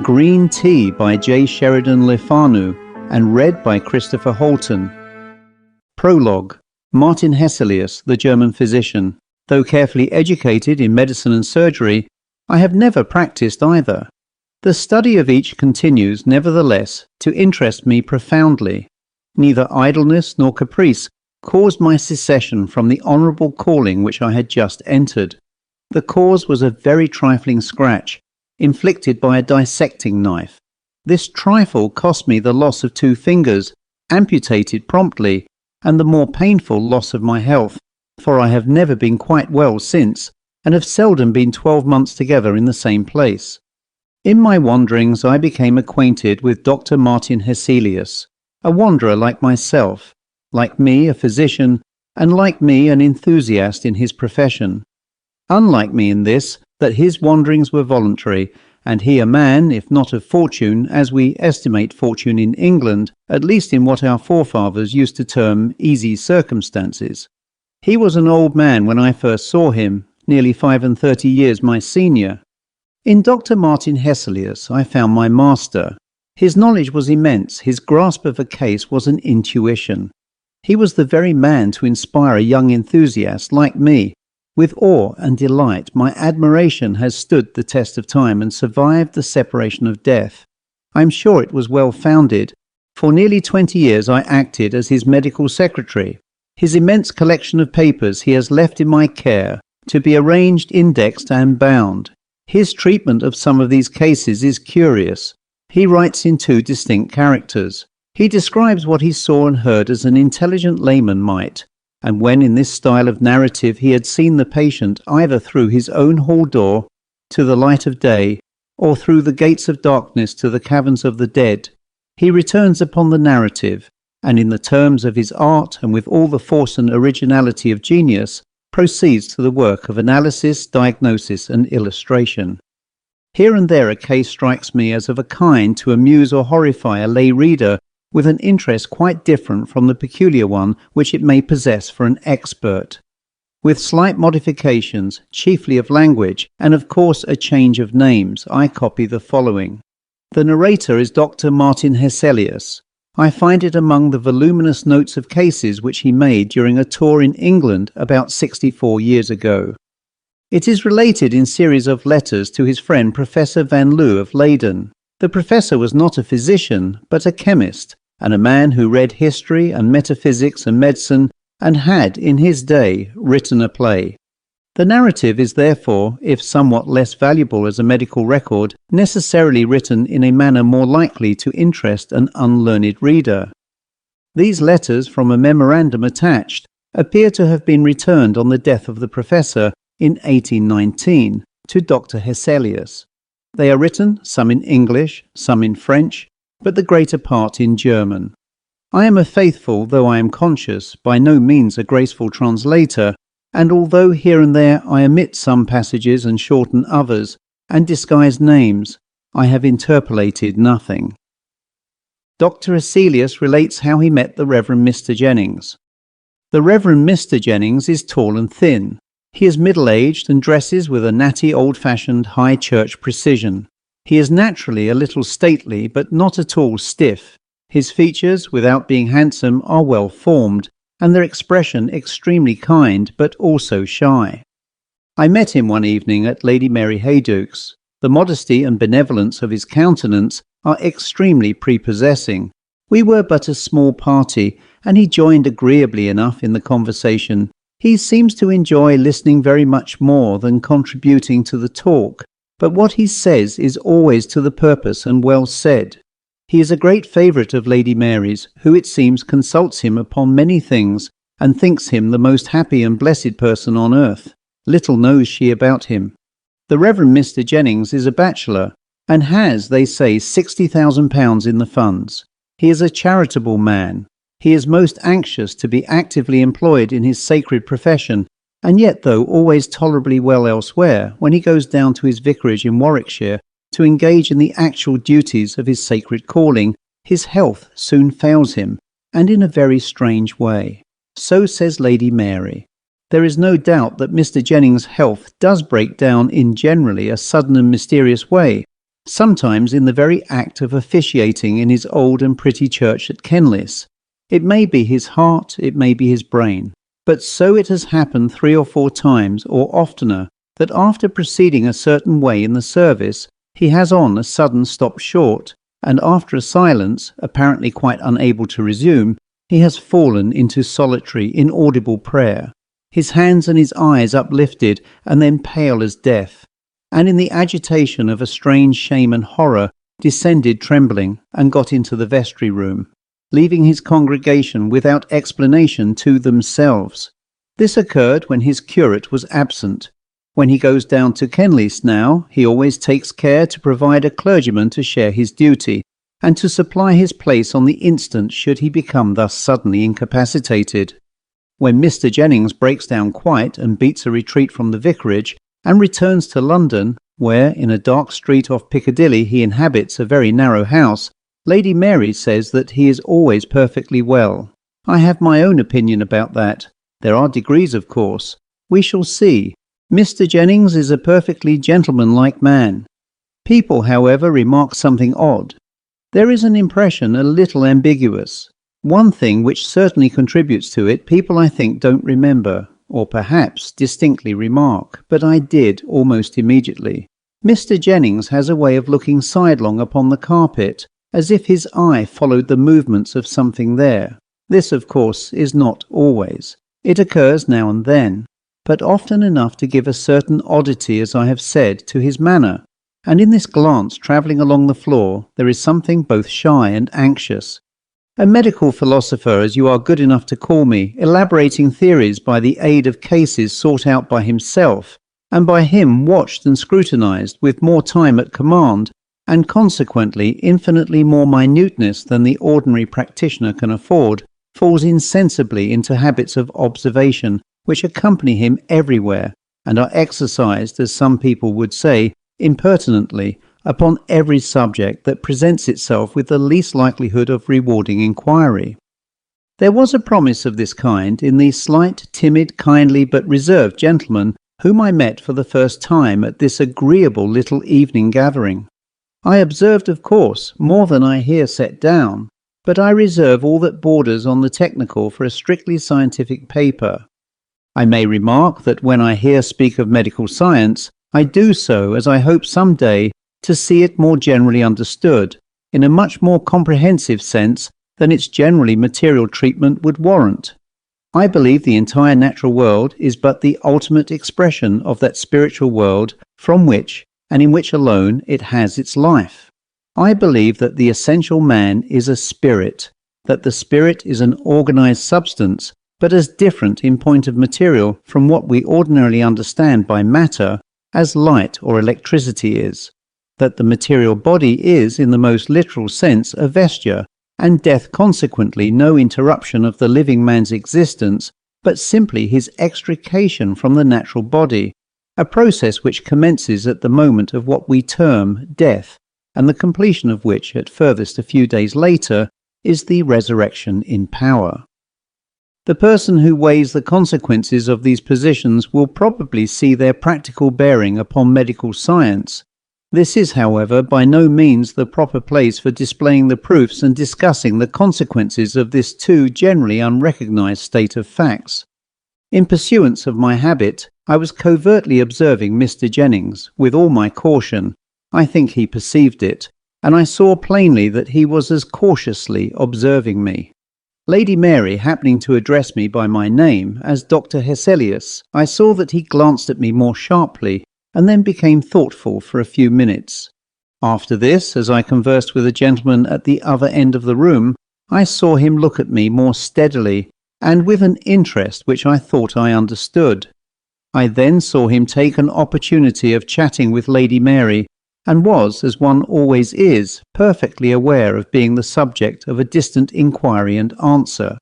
Green Tea by J.Sheridan Le Fanu and read by Christopher Holton. Prologue. Martin Hesselius, the German physician. Though carefully educated in medicine and surgery, I have never practiced either. The study of each continues, nevertheless, to interest me profoundly. Neither idleness nor caprice caused my secession from the honourable calling which I had just entered. The cause was a very trifling scratch, inflicted by a dissecting knife. This trifle cost me the loss of 2 fingers, amputated promptly, and the more painful loss of my health, for I have never been quite well since, and have seldom been 12 months together in the same place. In my wanderings I became acquainted with Dr. Martin Hesselius, a wanderer like myself, like me a physician, and like me an enthusiast in his profession. Unlike me in this, that his wanderings were voluntary, and he a man, if not of fortune, as we estimate fortune in England, at least in what our forefathers used to term easy circumstances. He was an old man when I first saw him, nearly 35 years my senior. In Dr. Martin Hesselius I found my master. His knowledge was immense, his grasp of a case was an intuition. He was the very man to inspire a young enthusiast like me. With awe and delight, my admiration has stood the test of time and survived the separation of death. I am sure it was well founded. For nearly 20 years I acted as his medical secretary. His immense collection of papers he has left in my care, to be arranged, indexed and bound. His treatment of some of these cases is curious. He writes in 2 distinct characters. He describes what he saw and heard as an intelligent layman might, and when in this style of narrative he had seen the patient either through his own hall door to the light of day, or through the gates of darkness to the caverns of the dead, he returns upon the narrative, and in the terms of his art and with all the force and originality of genius, proceeds to the work of analysis, diagnosis and illustration. Here and there a case strikes me as of a kind to amuse or horrify a lay reader with an interest quite different from the peculiar one which it may possess for an expert. With slight modifications, chiefly of language, and of course a change of names, I copy the following. The narrator is Dr. Martin Hesselius. I find it among the voluminous notes of cases which he made during a tour in England about 64 years ago. It is related in series of letters to his friend Professor Van Loo of Leyden. The professor was not a physician, but a chemist, and a man who read history and metaphysics and medicine, and had, in his day, written a play. The narrative is therefore, if somewhat less valuable as a medical record, necessarily written in a manner more likely to interest an unlearned reader. These letters, from a memorandum attached, appear to have been returned on the death of the professor in 1819 to Dr. Hesselius. They are written, some in English, some in French, but the greater part in German. I am a faithful, though I am conscious, by no means a graceful translator, and although here and there I omit some passages and shorten others, and disguise names, I have interpolated nothing. Dr. Hesselius relates how he met the Reverend Mr. Jennings. The Reverend Mr. Jennings is tall and thin. He is middle-aged and dresses with a natty old-fashioned high church precision. He is naturally a little stately, but not at all stiff. His features, without being handsome, are well formed, and their expression extremely kind, but also shy. I met him one evening at Lady Mary Haydock's. The modesty and benevolence of his countenance are extremely prepossessing. We were but a small party, and he joined agreeably enough in the conversation. He seems to enjoy listening very much more than contributing to the talk, but what he says is always to the purpose and well said. He is a great favourite of Lady Mary's, who it seems consults him upon many things, and thinks him the most happy and blessed person on earth. Little knows she about him. The Reverend Mr. Jennings is a bachelor, and has, they say, £60,000 in the funds. He is a charitable man. He is most anxious to be actively employed in his sacred profession, and yet, though always tolerably well elsewhere, when he goes down to his vicarage in Warwickshire to engage in the actual duties of his sacred calling, his health soon fails him, and in a very strange way. So says Lady Mary. There is no doubt that Mr. Jennings' health does break down in generally a sudden and mysterious way, sometimes in the very act of officiating in his old and pretty church at Kenlis. It may be his heart, it may be his brain, but so it has happened 3 or 4 times, or oftener, that after proceeding a certain way in the service, he has on a sudden stopped short, and after a silence, apparently quite unable to resume, he has fallen into solitary, inaudible prayer, his hands and his eyes uplifted and then pale as death, and in the agitation of a strange shame and horror, descended trembling and got into the vestry room, leaving his congregation without explanation to themselves. This occurred when his curate was absent. When he goes down to Kenlis now, he always takes care to provide a clergyman to share his duty, and to supply his place on the instant should he become thus suddenly incapacitated. When Mr. Jennings breaks down quite and beats a retreat from the vicarage, and returns to London, where in a dark street off Piccadilly he inhabits a very narrow house, Lady Mary says that he is always perfectly well. I have my own opinion about that. There are degrees, of course. We shall see. Mr. Jennings is a perfectly gentlemanlike man. People, however, remark something odd. There is an impression a little ambiguous. One thing which certainly contributes to it, people I think don't remember, or perhaps distinctly remark, but I did almost immediately. Mr. Jennings has a way of looking sidelong upon the carpet, as if his eye followed the movements of something there. This, of course, is not always. It occurs now and then, but often enough to give a certain oddity, as I have said, to his manner. And in this glance travelling along the floor, there is something both shy and anxious. A medical philosopher, as you are good enough to call me, elaborating theories by the aid of cases sought out by himself, and by him watched and scrutinized with more time at command, and consequently infinitely more minuteness than the ordinary practitioner can afford, falls insensibly into habits of observation which accompany him everywhere, and are exercised, as some people would say, impertinently, upon every subject that presents itself with the least likelihood of rewarding inquiry. There was a promise of this kind in the slight, timid, kindly, but reserved gentleman whom I met for the first time at this agreeable little evening gathering. I observed, of course, more than I here set down, but I reserve all that borders on the technical for a strictly scientific paper. I may remark that when I here speak of medical science, I do so as I hope some day to see it more generally understood, in a much more comprehensive sense than its generally material treatment would warrant. I believe the entire natural world is but the ultimate expression of that spiritual world from which, and in which alone, it has its life. I believe that the essential man is a spirit, that the spirit is an organized substance, but as different in point of material from what we ordinarily understand by matter as light or electricity is, that the material body is, in the most literal sense, a vesture, and death consequently no interruption of the living man's existence, but simply his extrication from the natural body, a process which commences at the moment of what we term death, and the completion of which, at furthest a few days later, is the resurrection in power. The person who weighs the consequences of these positions will probably see their practical bearing upon medical science. This is, however, by no means the proper place for displaying the proofs and discussing the consequences of this too generally unrecognized state of facts. In pursuance of my habit, I was covertly observing Mr. Jennings, with all my caution. I think he perceived it, and I saw plainly that he was as cautiously observing me. Lady Mary happening to address me by my name as Dr. Hesselius, I saw that he glanced at me more sharply, and then became thoughtful for a few minutes. After this, as I conversed with a gentleman at the other end of the room, I saw him look at me more steadily, and with an interest which I thought I understood. I then saw him take an opportunity of chatting with Lady Mary, and was, as one always is, perfectly aware of being the subject of a distant inquiry and answer.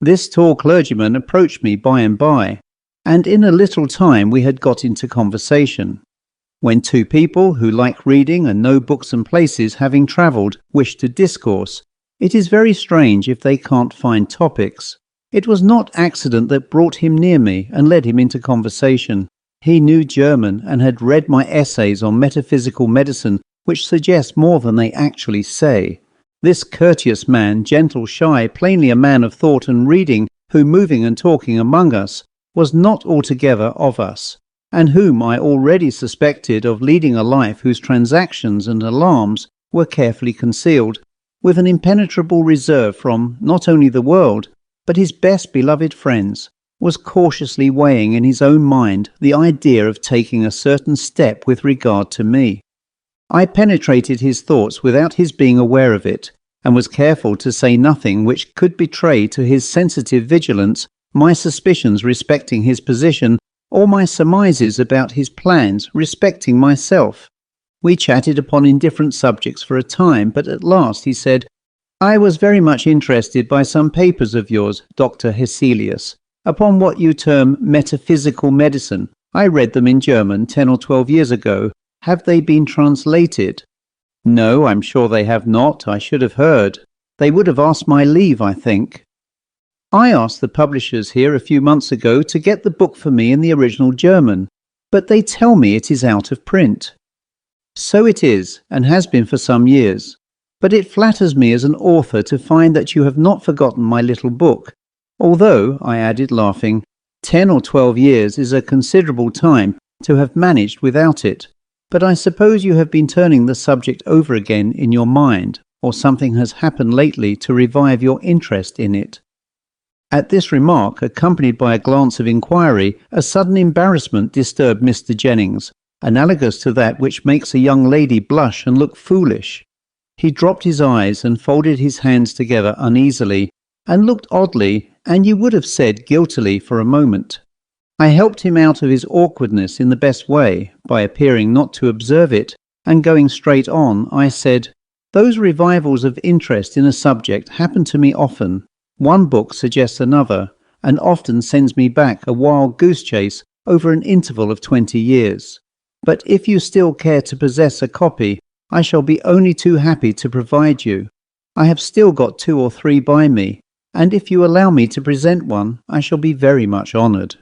This tall clergyman approached me by and by, and in a little time we had got into conversation. When two people who like reading and know books and places, having travelled, wish to discourse, it is very strange if they can't find topics. It was not accident that brought him near me and led him into conversation. He knew German and had read my essays on metaphysical medicine which suggest more than they actually say. This courteous man, gentle, shy, plainly a man of thought and reading, who moving and talking among us, was not altogether of us, and whom I already suspected of leading a life whose transactions and alarms were carefully concealed, with an impenetrable reserve from not only the world, but his best beloved friends, was cautiously weighing in his own mind the idea of taking a certain step with regard to me. I penetrated his thoughts without his being aware of it, and was careful to say nothing which could betray to his sensitive vigilance my suspicions respecting his position, or my surmises about his plans respecting myself. We chatted upon indifferent subjects for a time, but at last he said, "I was very much interested by some papers of yours, Dr. Hesselius, upon what you term metaphysical medicine. I read them in German 10 or 12 years ago. Have they been translated?" "No, I'm sure they have not. I should have heard. They would have asked my leave, I think." "I asked the publishers here a few months ago to get the book for me in the original German, but they tell me it is out of print." "So it is, and has been for some years. But it flatters me as an author to find that you have not forgotten my little book, although," I added, laughing, 10 or 12 years is a considerable time to have managed without it. But I suppose you have been turning the subject over again in your mind, or something has happened lately to revive your interest in it." At this remark, accompanied by a glance of inquiry, a sudden embarrassment disturbed Mr. Jennings, analogous to that which makes a young lady blush and look foolish. He dropped his eyes and folded his hands together uneasily, and looked oddly, and you would have said guiltily, for a moment. I helped him out of his awkwardness in the best way, by appearing not to observe it, and going straight on, I said, "Those revivals of interest in a subject happen to me often. One book suggests another, and often sends me back a wild goose chase over an interval of 20 years. But if you still care to possess a copy, I shall be only too happy to provide you. I have still got 2 or 3 by me, and if you allow me to present one, I shall be very much honoured."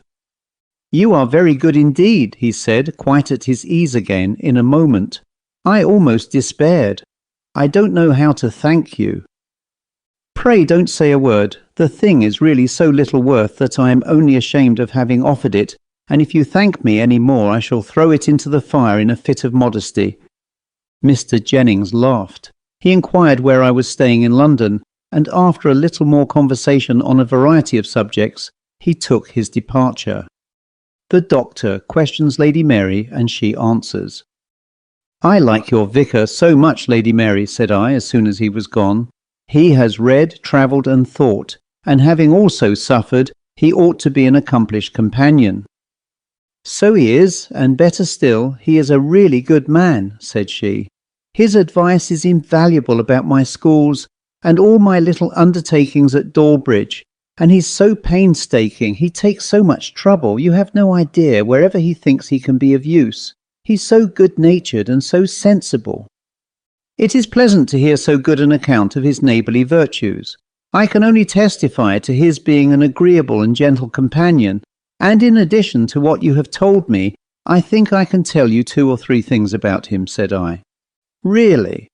"You are very good indeed," he said, quite at his ease again in a moment. "I almost despaired. I don't know how to thank you." "Pray don't say a word. The thing is really so little worth that I am only ashamed of having offered it, and if you thank me any more I shall throw it into the fire in a fit of modesty." Mr. Jennings laughed. He inquired where I was staying in London, and after a little more conversation on a variety of subjects, he took his departure. The doctor questions Lady Mary, and she answers. "I like your vicar so much, Lady Mary," said I, as soon as he was gone. "He has read, travelled, and thought, and having also suffered, he ought to be an accomplished companion." "So he is, and better still, he is a really good man," said she. "His advice is invaluable about my schools and all my little undertakings at Dawlbridge, and he's so painstaking, he takes so much trouble, you have no idea, wherever he thinks he can be of use. He's so good-natured and so sensible." "It is pleasant to hear so good an account of his neighbourly virtues. I can only testify to his being an agreeable and gentle companion, and in addition to what you have told me, I think I can tell you 2 or 3 things about him," said I. "Really?"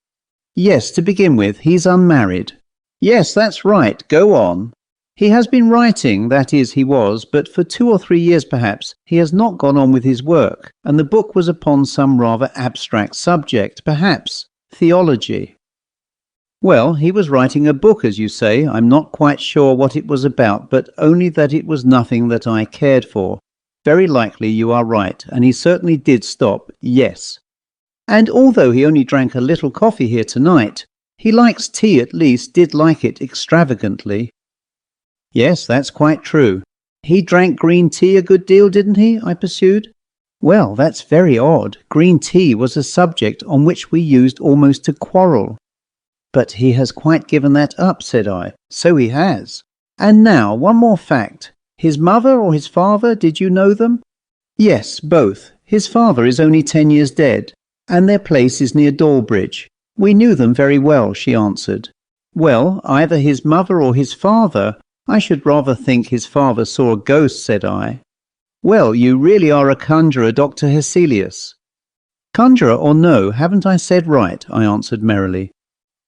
"Yes, to begin with, he's unmarried." "Yes, that's right. Go on." "He has been writing, that is, he was, but for 2 or 3 years perhaps, he has not gone on with his work, and the book was upon some rather abstract subject, perhaps theology." "Well, he was writing a book, as you say. I'm not quite sure what it was about, but only that it was nothing that I cared for. Very likely you are right, and he certainly did stop, yes. And although he only drank a little coffee here tonight, he likes tea, at least did like it extravagantly." "Yes, that's quite true. He drank green tea a good deal, didn't he?" I pursued. "Well, that's very odd. Green tea was a subject on which we used almost to quarrel." "But he has quite given that up," said I. "So he has. And now, one more fact. His mother or his father, did you know them?" "Yes, both. His father is only 10 years dead, and their place is near Dawlbridge. We knew them very well," she answered. "Well, either his mother or his father. I should rather think his father saw a ghost," said I. "Well, you really are a conjurer, Dr. Hesselius." Conjurer or no, haven't I said right? I answered merrily.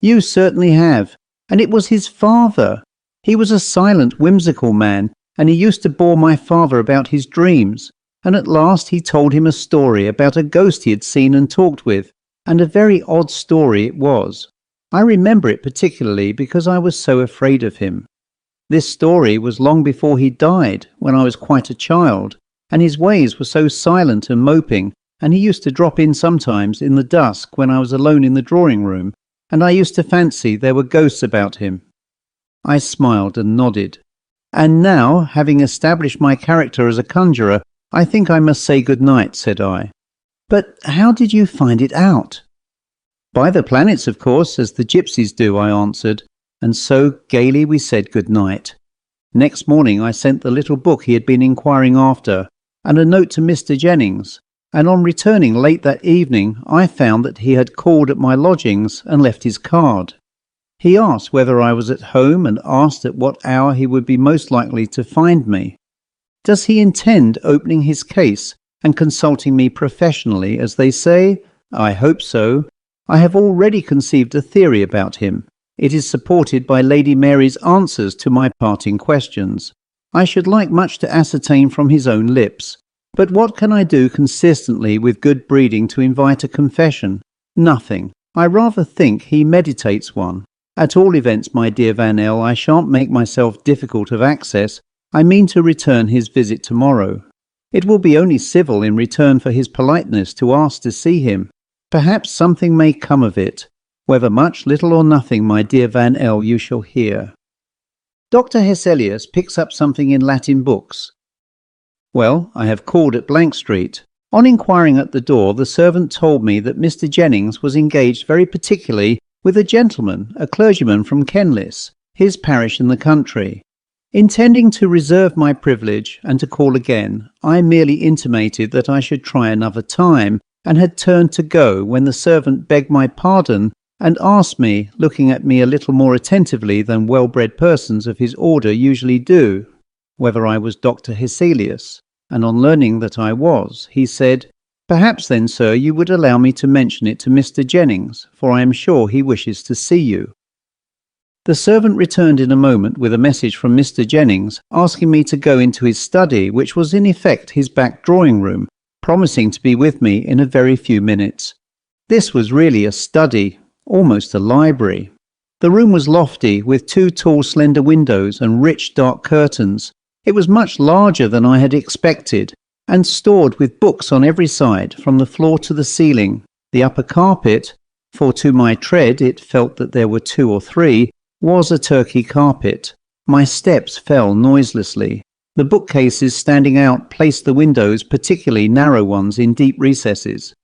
You certainly have, and it was his father. He was a silent, whimsical man, and he used to bore my father about his dreams, and at last he told him a story about a ghost he had seen and talked with, and a very odd story it was. I remember it particularly because I was so afraid of him. This story was long before he died, when I was quite a child, and his ways were so silent and moping, and he used to drop in sometimes in the dusk when I was alone in the drawing room, and I used to fancy there were ghosts about him. I smiled and nodded. And now, having established my character as a conjurer, I think I must say good night, said I. But how did you find it out? By the planets, of course, as the gypsies do, I answered, and so gaily we said good night. Next morning I sent the little book he had been inquiring after, and a note to Mr. Jennings, and on returning late that evening I found that he had called at my lodgings and left his card. He asked whether I was at home and asked at what hour he would be most likely to find me. Does he intend opening his case and consulting me professionally, as they say? I hope so. I have already conceived a theory about him. It is supported by Lady Mary's answers to my parting questions. I should like much to ascertain from his own lips. But what can I do consistently with good breeding to invite a confession? Nothing. I rather think he meditates one. At all events, my dear Van L., I shan't make myself difficult of access. I mean to return his visit tomorrow. It will be only civil in return for his politeness to ask to see him. Perhaps something may come of it. Whether much, little or nothing, my dear Van L., you shall hear. Dr. Hesselius picks up something in Latin books. Well, I have called at Blank Street. On inquiring at the door, the servant told me that Mr. Jennings was engaged very particularly with a gentleman, a clergyman from Kenlis, his parish in the country. Intending to reserve my privilege and to call again, I merely intimated that I should try another time, and had turned to go when the servant begged my pardon and asked me, looking at me a little more attentively than well-bred persons of his order usually do, whether I was Dr. Hesselius, and on learning that I was, he said, "Perhaps then, sir, you would allow me to mention it to Mr. Jennings, for I am sure he wishes to see you." The servant returned in a moment with a message from Mr. Jennings, asking me to go into his study, which was in effect his back drawing-room, promising to be with me in a very few minutes. This was really a study, almost a library. The room was lofty, with 2 tall slender windows and rich dark curtains. It was much larger than I had expected, and stored with books on every side, from the floor to the ceiling. The upper carpet, for to my tread it felt that there were 2 or 3, was a Turkey carpet. My steps fell noiselessly. The bookcases standing out placed the windows, particularly narrow ones, in deep recesses.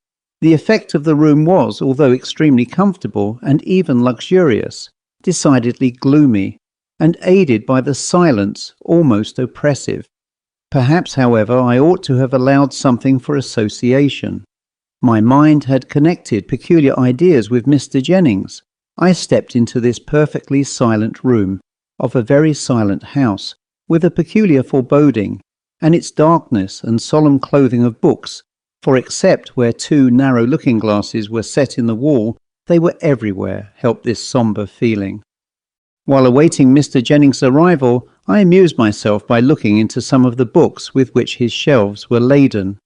The effect of the room was, although extremely comfortable and even luxurious, decidedly gloomy, and aided by the silence, almost oppressive. Perhaps, however, I ought to have allowed something for association. My mind had connected peculiar ideas with Mr. Jennings. I stepped into this perfectly silent room, of a very silent house, with a peculiar foreboding, and its darkness and solemn clothing of books, for except where 2 narrow looking-glasses were set in the wall, they were everywhere, helped this sombre feeling. While awaiting Mr. Jennings' arrival, I amused myself by looking into some of the books with which his shelves were laden.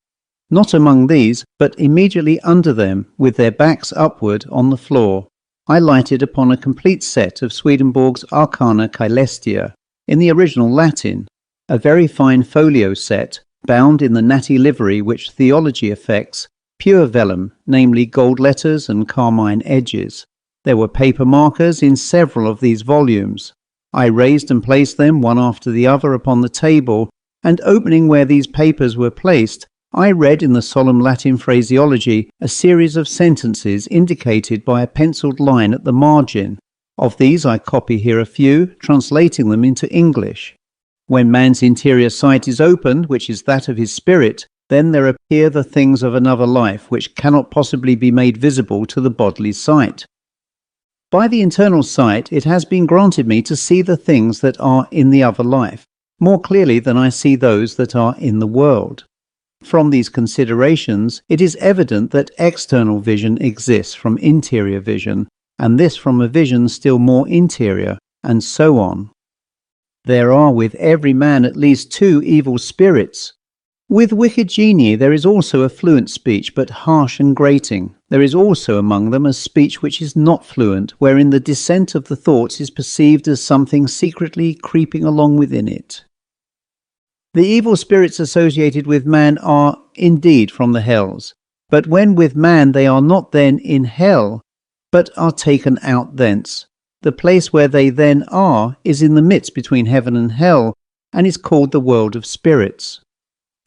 Not among these, but immediately under them, with their backs upward on the floor, I lighted upon a complete set of Swedenborg's Arcana Caelestia, in the original Latin, a very fine folio set, bound in the natty livery which theology affects, pure vellum, namely gold letters and carmine edges. There were paper markers in several of these volumes. I raised and placed them one after the other upon the table, and opening where these papers were placed, I read in the solemn Latin phraseology a series of sentences indicated by a penciled line at the margin. Of these I copy here a few, translating them into English. When man's interior sight is opened, which is that of his spirit, then there appear the things of another life which cannot possibly be made visible to the bodily sight. By the internal sight it has been granted me to see the things that are in the other life, more clearly than I see those that are in the world. From these considerations, it is evident that external vision exists from interior vision, and this from a vision still more interior, and so on. There are with every man at least 2 evil spirits. With wicked genii there is also a fluent speech, but harsh and grating. There is also among them a speech which is not fluent, wherein the descent of the thoughts is perceived as something secretly creeping along within it. The evil spirits associated with man are indeed from the hells, but when with man they are not then in hell, but are taken out thence. The place where they then are is in the midst between heaven and hell, and is called the world of spirits.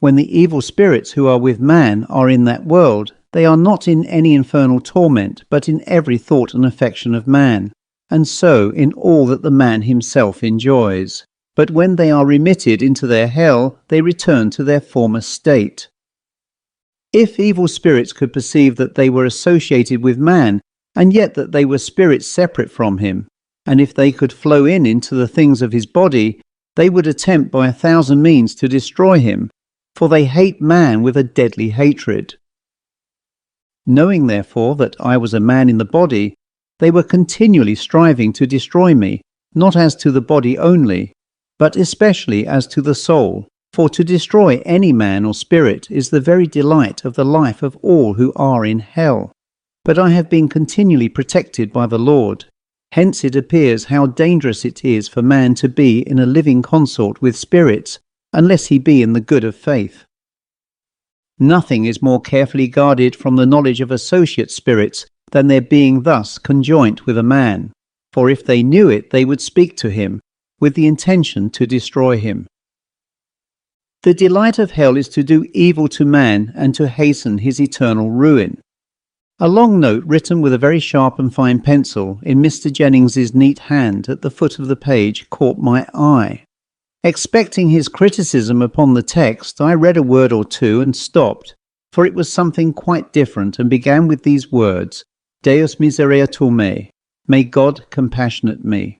When the evil spirits who are with man are in that world, they are not in any infernal torment, but in every thought and affection of man, and so in all that the man himself enjoys. But when they are remitted into their hell, they return to their former state. If evil spirits could perceive that they were associated with man, and yet that they were spirits separate from him, and if they could flow into the things of his body, they would attempt by 1,000 means to destroy him, for they hate man with a deadly hatred. Knowing therefore that I was a man in the body, they were continually striving to destroy me, not as to the body only, but especially as to the soul, for to destroy any man or spirit is the very delight of the life of all who are in hell. But I have been continually protected by the Lord. Hence it appears how dangerous it is for man to be in a living consort with spirits, unless he be in the good of faith. Nothing is more carefully guarded from the knowledge of associate spirits than their being thus conjoint with a man, for if they knew it they would speak to him, with the intention to destroy him. The delight of hell is to do evil to man and to hasten his eternal ruin. A long note written with a very sharp and fine pencil in Mr. Jennings's neat hand at the foot of the page caught my eye. Expecting his criticism upon the text, I read a word or two and stopped, for it was something quite different, and began with these words, Deus misereatur me, may God compassionate me.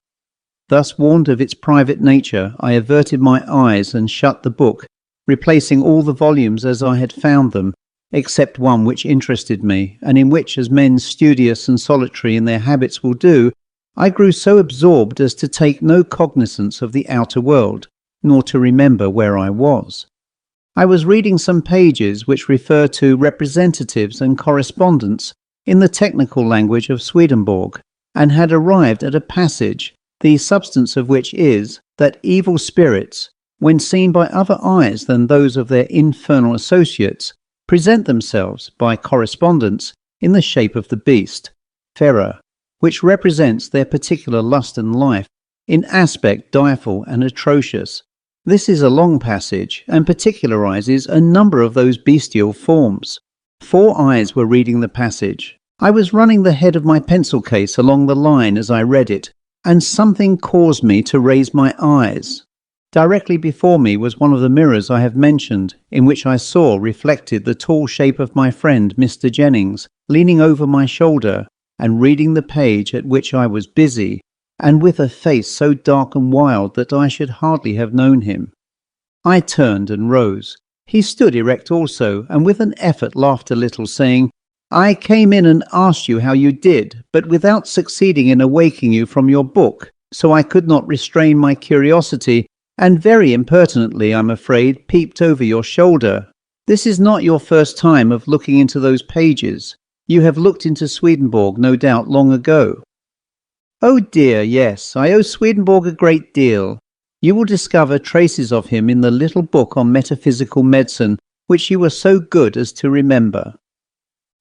Thus warned of its private nature, I averted my eyes and shut the book, replacing all the volumes as I had found them, except one which interested me, and in which, as men studious and solitary in their habits will do, I grew so absorbed as to take no cognizance of the outer world, nor to remember where I was. I was reading some pages which refer to representatives and correspondence in the technical language of Swedenborg, and had arrived at a passage, the substance of which is that evil spirits, when seen by other eyes than those of their infernal associates, present themselves, by correspondence, in the shape of the beast, Pharaoh, which represents their particular lust and life, in aspect direful and atrocious. This is a long passage, and particularizes a number of those bestial forms. 4 eyes were reading the passage. I was running the head of my pencil case along the line as I read it, and something caused me to raise my eyes. Directly before me was one of the mirrors I have mentioned, in which I saw reflected the tall shape of my friend Mr. Jennings, leaning over my shoulder, and reading the page at which I was busy, and with a face so dark and wild that I should hardly have known him. I turned and rose. He stood erect also, and with an effort laughed a little, saying, I came in and asked you how you did, but without succeeding in awaking you from your book, so I could not restrain my curiosity, and very impertinently, I'm afraid, peeped over your shoulder. This is not your first time of looking into those pages. You have looked into Swedenborg, no doubt, long ago. Oh dear, yes, I owe Swedenborg a great deal. You will discover traces of him in the little book on metaphysical medicine, which you were so good as to remember.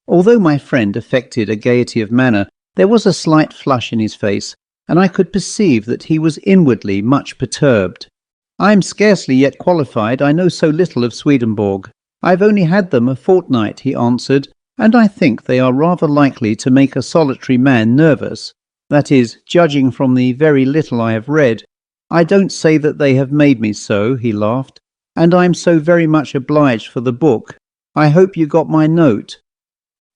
Although my friend affected a gaiety of manner, there was a slight flush in his face, and I could perceive that he was inwardly much perturbed. I am scarcely yet qualified, I know so little of Swedenborg. I have only had them a fortnight, he answered, and I think they are rather likely to make a solitary man nervous. That is, judging from the very little I have read. I don't say that they have made me so, he laughed, and I am so very much obliged for the book. I hope you got my note.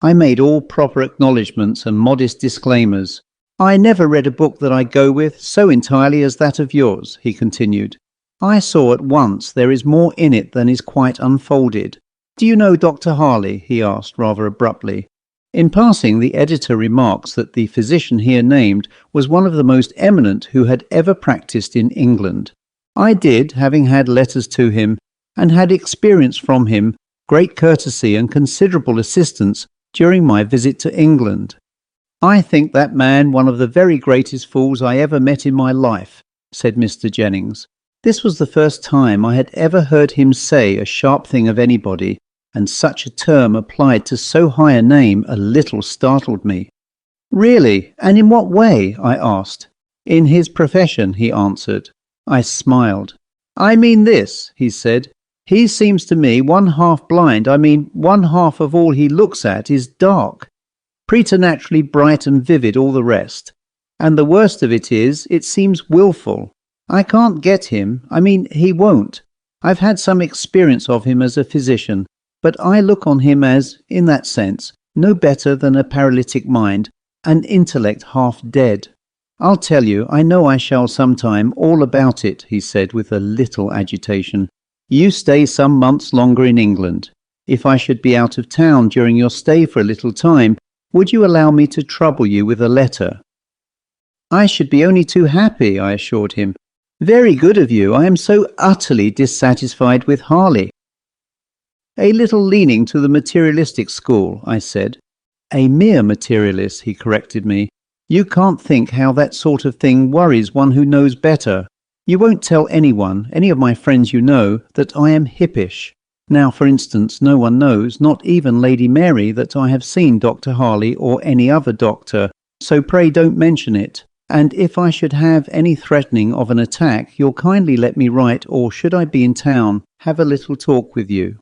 I made all proper acknowledgments and modest disclaimers. I never read a book that I go with so entirely as that of yours, he continued. I saw at once there is more in it than is quite unfolded. "Do you know Dr. Harley?" he asked rather abruptly. In passing, the editor remarks that the physician here named was one of the most eminent who had ever practised in England. I did, having had letters to him, and had experience from him, great courtesy and considerable assistance during my visit to England. "I think that man one of the very greatest fools I ever met in my life," said Mr. Jennings. This was the first time I had ever heard him say a sharp thing of anybody, and such a term applied to so high a name a little startled me. "Really? And in what way?" I asked. "In his profession," he answered. I smiled. "I mean this," he said. "He seems to me one half blind. I mean, one half of all he looks at is dark. Preternaturally bright and vivid all the rest. And the worst of it is, it seems willful. I can't get him. I mean, he won't. I've had some experience of him as a physician, but I look on him as, in that sense, no better than a paralytic mind, an intellect half dead. I'll tell you, I know I shall sometime, all about it," he said with a little agitation. "You stay some months longer in England. If I should be out of town during your stay for a little time, would you allow me to trouble you with a letter?" "I should be only too happy," I assured him. "Very good of you. I am so utterly dissatisfied with Harley." "A little leaning to the materialistic school," I said. "A mere materialist," he corrected me. "You can't think how that sort of thing worries one who knows better. You won't tell anyone, any of my friends you know, that I am hippish. Now, for instance, no one knows, not even Lady Mary, that I have seen Dr. Harley or any other doctor, so pray don't mention it. And if I should have any threatening of an attack, you'll kindly let me write, or should I be in town, have a little talk with you."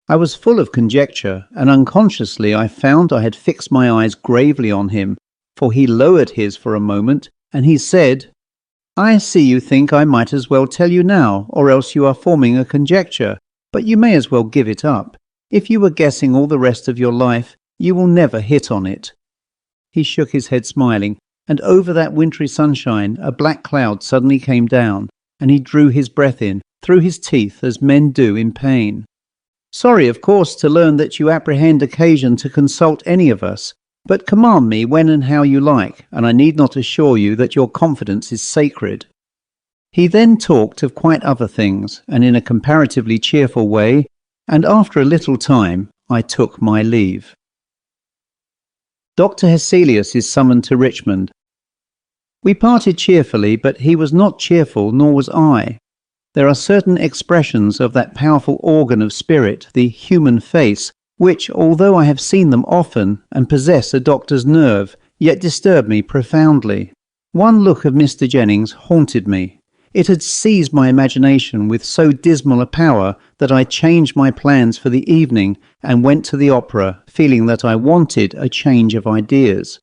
I was full of conjecture, and unconsciously I found I had fixed my eyes gravely on him, for he lowered his for a moment, and he said, "I see you think I might as well tell you now, or else you are forming a conjecture, but you may as well give it up. If you were guessing all the rest of your life, you will never hit on it." He shook his head smiling, and over that wintry sunshine a black cloud suddenly came down, and he drew his breath in, through his teeth, as men do in pain. "Sorry, of course, to learn that you apprehend occasion to consult any of us, but command me when and how you like, and I need not assure you that your confidence is sacred." He then talked of quite other things, and in a comparatively cheerful way, and after a little time I took my leave. Dr. Hesselius is summoned to Richmond. We parted cheerfully, but he was not cheerful, nor was I. There are certain expressions of that powerful organ of spirit, the human face, which, although I have seen them often and possess a doctor's nerve, yet disturb me profoundly. One look of Mr. Jennings haunted me. It had seized my imagination with so dismal a power that I changed my plans for the evening and went to the opera, feeling that I wanted a change of ideas.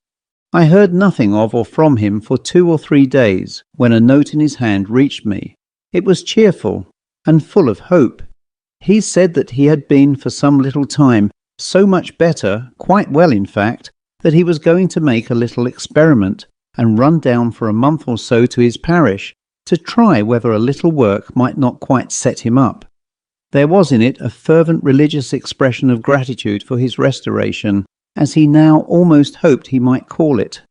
I heard nothing of or from him for 2 or 3 days, when a note in his hand reached me. It was cheerful and full of hope. He said that he had been for some little time so much better, quite well in fact, that he was going to make a little experiment and run down for a month or so to his parish to try whether a little work might not quite set him up. There was in it a fervent religious expression of gratitude for his restoration, as he now almost hoped he might call it.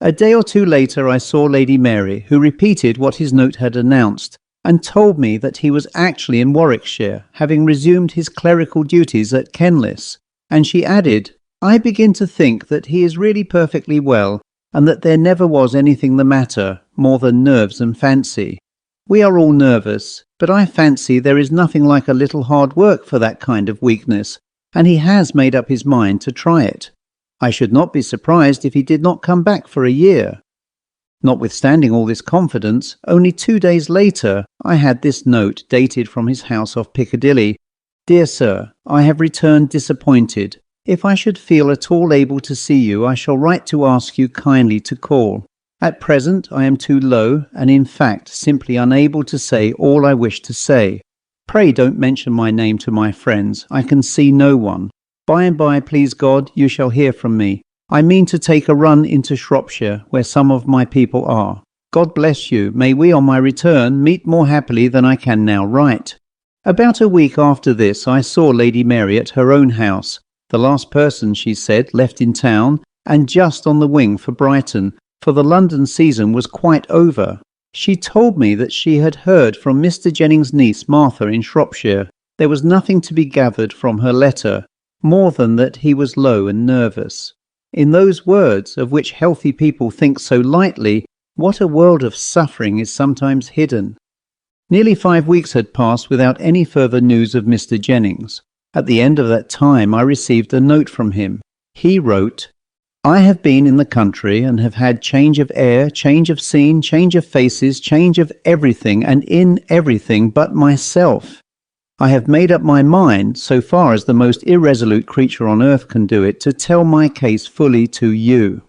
A day or 2 later I saw Lady Mary, who repeated what his note had announced, and told me that he was actually in Warwickshire, having resumed his clerical duties at Kenlis, and she added, "I begin to think that he is really perfectly well, and that there never was anything the matter, more than nerves and fancy. We are all nervous, but I fancy there is nothing like a little hard work for that kind of weakness, and he has made up his mind to try it. I should not be surprised if he did not come back for a year." Notwithstanding all this confidence, only 2 days later I had this note dated from his house off Piccadilly. "Dear Sir, I have returned disappointed. If I should feel at all able to see you, I shall write to ask you kindly to call. At present I am too low, and in fact simply unable to say all I wish to say. Pray don't mention my name to my friends. I can see no one. By and by, please God, you shall hear from me. I mean to take a run into Shropshire, where some of my people are. God bless you. May we on my return meet more happily than I can now write." About a week after this, I saw Lady Mary at her own house, the last person, she said, left in town, and just on the wing for Brighton, for the London season was quite over. She told me that she had heard from Mr. Jennings' niece Martha in Shropshire. There was nothing to be gathered from her letter, more than that he was low and nervous. In those words, of which healthy people think so lightly, what a world of suffering is sometimes hidden. Nearly 5 weeks had passed without any further news of Mr. Jennings. At the end of that time I received a note from him. He wrote, "I have been in the country and have had change of air, change of scene, change of faces, change of everything, and in everything but myself. I have made up my mind, so far as the most irresolute creature on earth can do it, to tell my case fully to you.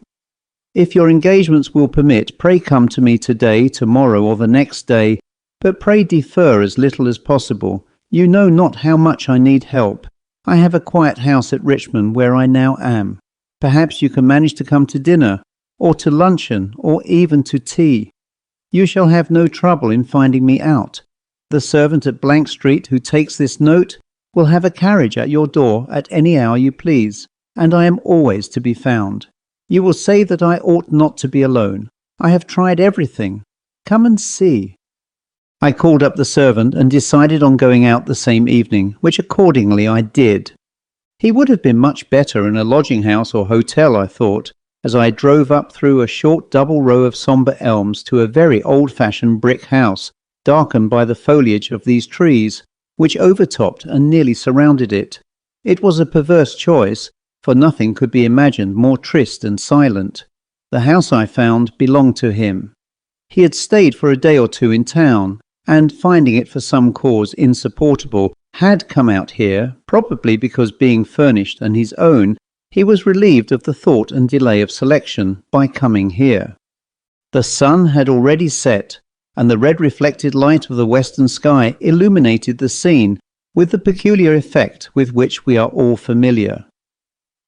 If your engagements will permit, pray come to me today, tomorrow, or the next day, but pray defer as little as possible. You know not how much I need help. I have a quiet house at Richmond where I now am. Perhaps you can manage to come to dinner, or to luncheon, or even to tea. You shall have no trouble in finding me out. The servant at Blank Street who takes this note will have a carriage at your door at any hour you please, and I am always to be found. You will say that I ought not to be alone. I have tried everything. Come and see." I called up the servant and decided on going out the same evening, which accordingly I did. He would have been much better in a lodging-house or hotel, I thought, as I drove up through a short double row of sombre elms to a very old-fashioned brick house, darkened by the foliage of these trees, which overtopped and nearly surrounded it. It was a perverse choice, for nothing could be imagined more triste and silent. The house, I found, belonged to him. He had stayed for a day or two in town, and, finding it for some cause insupportable, had come out here, probably because being furnished and his own, he was relieved of the thought and delay of selection by coming here. The sun had already set, and the red reflected light of the western sky illuminated the scene with the peculiar effect with which we are all familiar.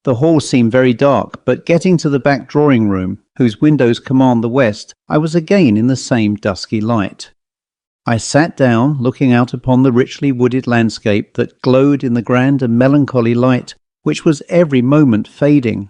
The hall seemed very dark, but getting to the back drawing-room, whose windows command the west, I was again in the same dusky light. I sat down, looking out upon the richly wooded landscape that glowed in the grand and melancholy light, which was every moment fading.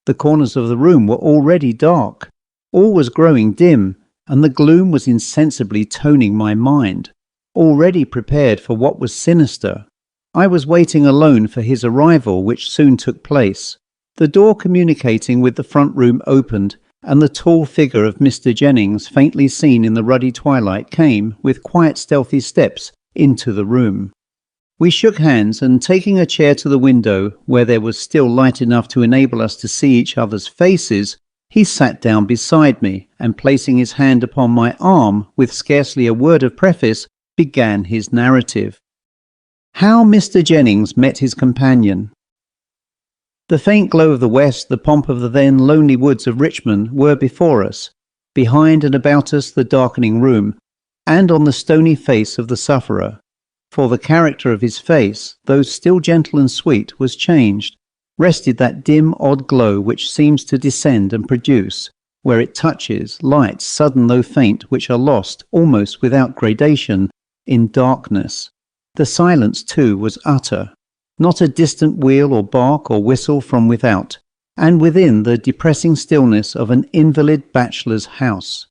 The corners of the room were already dark. All was growing dim, and the gloom was insensibly toning my mind, already prepared for what was sinister. I was waiting alone for his arrival, which soon took place. The door communicating with the front room opened, and the tall figure of Mr. Jennings, faintly seen in the ruddy twilight, came, with quiet stealthy steps, into the room. We shook hands, and taking a chair to the window, where there was still light enough to enable us to see each other's faces, he sat down beside me, and placing his hand upon my arm, with scarcely a word of preface, began his narrative. How Mr. Jennings met his companion. The faint glow of the west, the pomp of the then lonely woods of Richmond were before us, behind and about us the darkening room, and on the stony face of the sufferer. For the character of his face, though still gentle and sweet, was changed, rested that dim odd glow which seems to descend and produce, where it touches, lights, sudden though faint, which are lost, almost without gradation, in darkness. The silence, too, was utter. Not a distant wheel or bark or whistle from without, and within the depressing stillness of an invalid bachelor's house.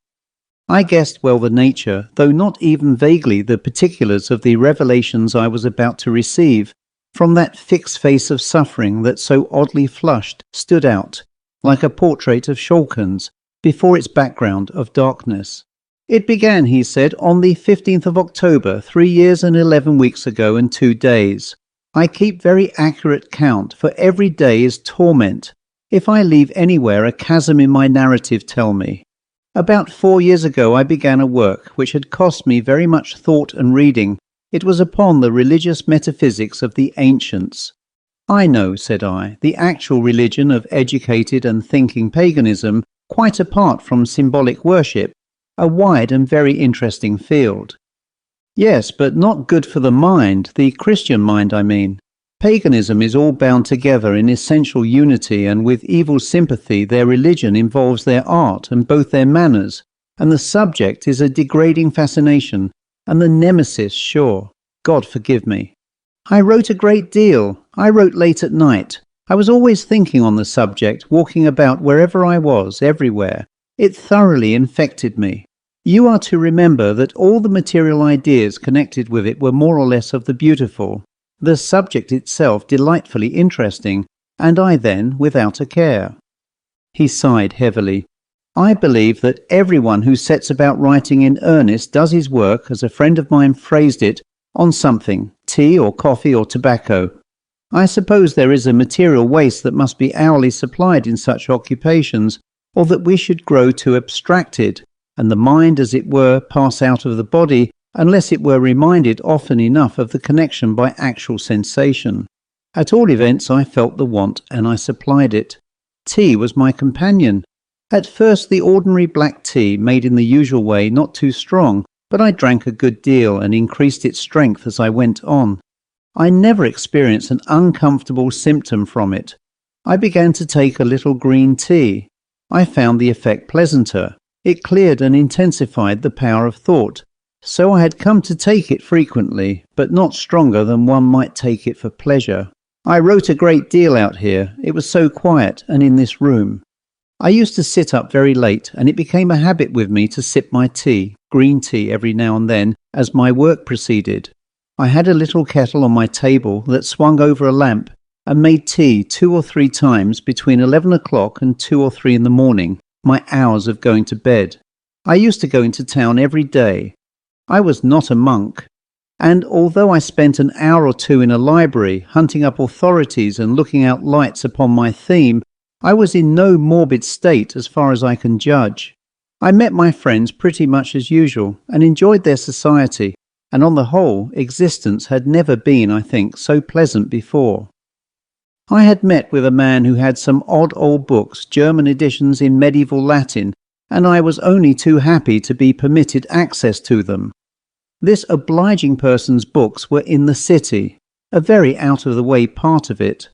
I guessed well the nature, though not even vaguely the particulars of the revelations I was about to receive, from that fixed face of suffering that so oddly flushed stood out, like a portrait of Schalken's, before its background of darkness. It began, he said, on the 15th of October, 3 years and 11 weeks ago and 2 days. I keep very accurate count, for every day is torment. If I leave anywhere a chasm in my narrative, tell me. About 4 years ago I began a work which had cost me very much thought and reading. It was upon the religious metaphysics of the ancients. I know, said I, the actual religion of educated and thinking paganism, quite apart from symbolic worship, a wide and very interesting field. Yes, but not good for the mind, the Christian mind, I mean. Paganism is all bound together in essential unity, and with evil sympathy their religion involves their art and both their manners, and the subject is a degrading fascination, and the nemesis sure. God forgive me. I wrote a great deal. I wrote late at night. I was always thinking on the subject, walking about wherever I was, everywhere. It thoroughly infected me. You are to remember that all the material ideas connected with it were more or less of the beautiful, the subject itself delightfully interesting, and I then without a care. He sighed heavily. I believe that everyone who sets about writing in earnest does his work, as a friend of mine phrased it, on something, tea or coffee or tobacco. I suppose there is a material waste that must be hourly supplied in such occupations, or that we should grow too abstracted, and the mind, as it were, pass out of the body, unless it were reminded often enough of the connection by actual sensation. At all events, I felt the want, and I supplied it. Tea was my companion. At first the ordinary black tea, made in the usual way, not too strong, but I drank a good deal and increased its strength as I went on. I never experienced an uncomfortable symptom from it. I began to take a little green tea. I found the effect pleasanter. It cleared and intensified the power of thought. So I had come to take it frequently, but not stronger than one might take it for pleasure. I wrote a great deal out here. It was so quiet, and in this room. I used to sit up very late, and it became a habit with me to sip my tea, green tea every now and then, as my work proceeded. I had a little kettle on my table that swung over a lamp, and made tea 2 or 3 times between 11 o'clock and 2 or 3 in the morning, my hours of going to bed. I used to go into town every day. I was not a monk, and although I spent an hour or 2 in a library, hunting up authorities and looking out lights upon my theme, I was in no morbid state as far as I can judge. I met my friends pretty much as usual, and enjoyed their society, and on the whole, existence had never been, I think, so pleasant before. I had met with a man who had some odd old books, German editions in medieval Latin, and I was only too happy to be permitted access to them. This obliging person's books were in the city, a very out-of-the-way part of it.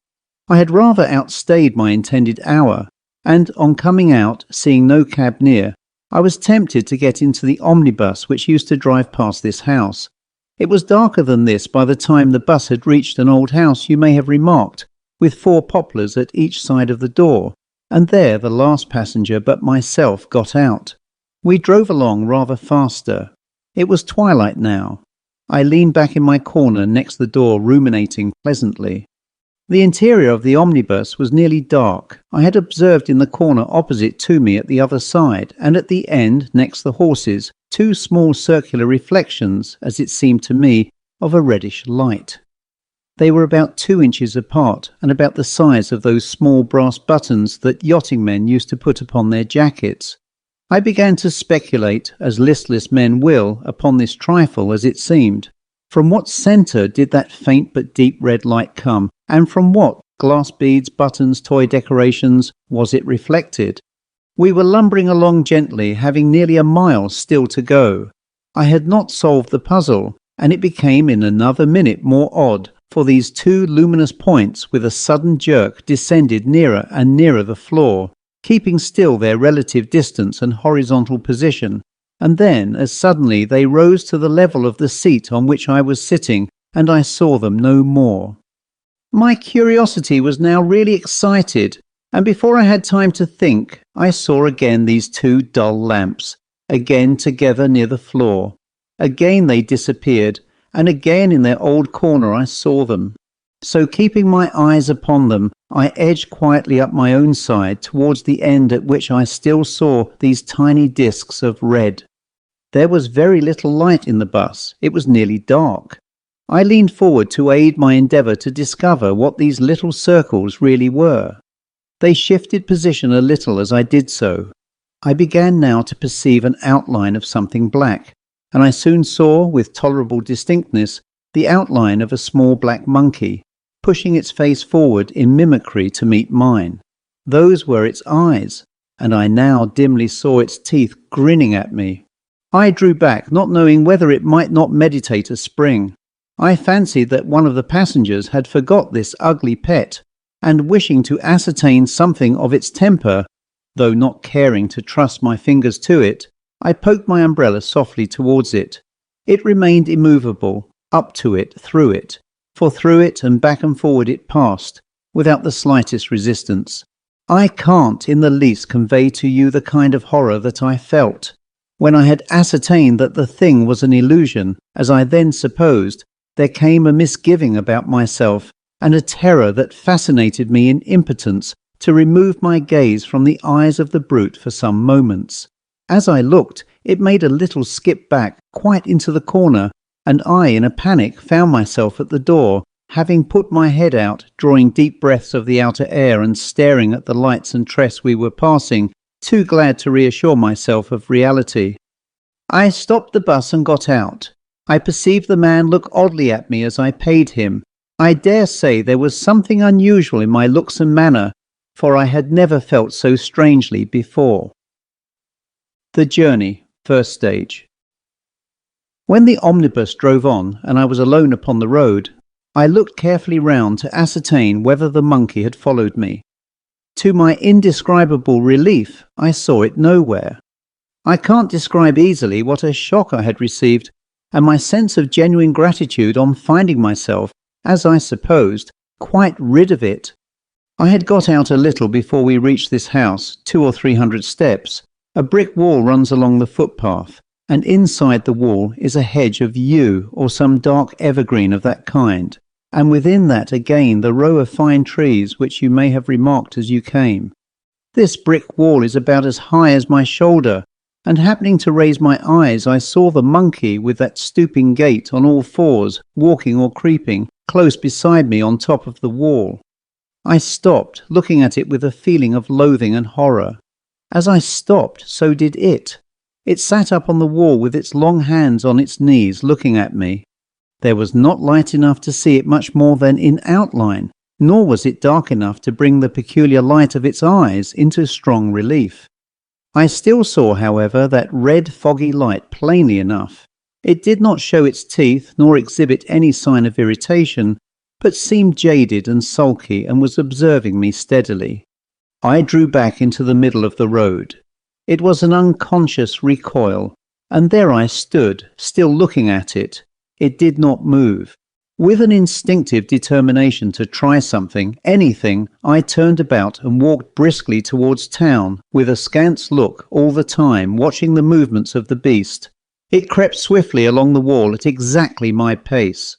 I had rather outstayed my intended hour, and on coming out, seeing no cab near, I was tempted to get into the omnibus which used to drive past this house. It was darker than this by the time the bus had reached an old house you may have remarked, with 4 poplars at each side of the door, and there the last passenger but myself got out. We drove along rather faster. It was twilight now. I leaned back in my corner next the door, ruminating pleasantly. The interior of the omnibus was nearly dark. I had observed in the corner opposite to me at the other side, and at the end, next the horses, 2 small circular reflections, as it seemed to me, of a reddish light. They were about 2 inches apart, and about the size of those small brass buttons that yachting men used to put upon their jackets. I began to speculate, as listless men will, upon this trifle as it seemed. From what centre did that faint but deep red light come, and from what, glass beads, buttons, toy decorations, was it reflected? We were lumbering along gently, having nearly a mile still to go. I had not solved the puzzle, and it became in another minute more odd, for these 2 luminous points with a sudden jerk descended nearer and nearer the floor, keeping still their relative distance and horizontal position, and then as suddenly they rose to the level of the seat on which I was sitting, and I saw them no more. My curiosity was now really excited, and before I had time to think, I saw again these 2 dull lamps, again together near the floor. Again they disappeared, and again in their old corner I saw them. So keeping my eyes upon them, I edged quietly up my own side towards the end at which I still saw these tiny discs of red. There was very little light in the bus. It was nearly dark. I leaned forward to aid my endeavour to discover what these little circles really were. They shifted position a little as I did so. I began now to perceive an outline of something black, and I soon saw, with tolerable distinctness, the outline of a small black monkey, pushing its face forward in mimicry to meet mine. Those were its eyes, and I now dimly saw its teeth grinning at me. I drew back, not knowing whether it might not meditate a spring. I fancied that one of the passengers had forgot this ugly pet, and wishing to ascertain something of its temper, though not caring to trust my fingers to it, I poked my umbrella softly towards it. It remained immovable, up to it, through it, for through it and back and forward it passed, without the slightest resistance. I can't in the least convey to you the kind of horror that I felt. When I had ascertained that the thing was an illusion, as I then supposed, there came a misgiving about myself, and a terror that fascinated me in impotence to remove my gaze from the eyes of the brute for some moments. As I looked, it made a little skip back, quite into the corner, and I, in a panic, found myself at the door, having put my head out, drawing deep breaths of the outer air and staring at the lights and tress we were passing, too glad to reassure myself of reality. I stopped the bus and got out. I perceived the man look oddly at me as I paid him. I dare say there was something unusual in my looks and manner, for I had never felt so strangely before. The journey, first stage. When the omnibus drove on and I was alone upon the road, I looked carefully round to ascertain whether the monkey had followed me. To my indescribable relief, I saw it nowhere. I can't describe easily what a shock I had received, and my sense of genuine gratitude on finding myself, as I supposed, quite rid of it. I had got out a little before we reached this house, 200 or 300 steps. A brick wall runs along the footpath, and inside the wall is a hedge of yew or some dark evergreen of that kind, and within that again the row of fine trees which you may have remarked as you came. This brick wall is about as high as my shoulder, and happening to raise my eyes I saw the monkey with that stooping gait on all fours, walking or creeping, close beside me on top of the wall. I stopped, looking at it with a feeling of loathing and horror. As I stopped, so did it. It sat up on the wall with its long hands on its knees, looking at me. There was not light enough to see it much more than in outline, nor was it dark enough to bring the peculiar light of its eyes into strong relief. I still saw, however, that red foggy light plainly enough. It did not show its teeth nor exhibit any sign of irritation, but seemed jaded and sulky and was observing me steadily. I drew back into the middle of the road. It was an unconscious recoil, and there I stood, still looking at it. It did not move. With an instinctive determination to try something, anything, I turned about and walked briskly towards town, with a scant look all the time, watching the movements of the beast. It crept swiftly along the wall at exactly my pace.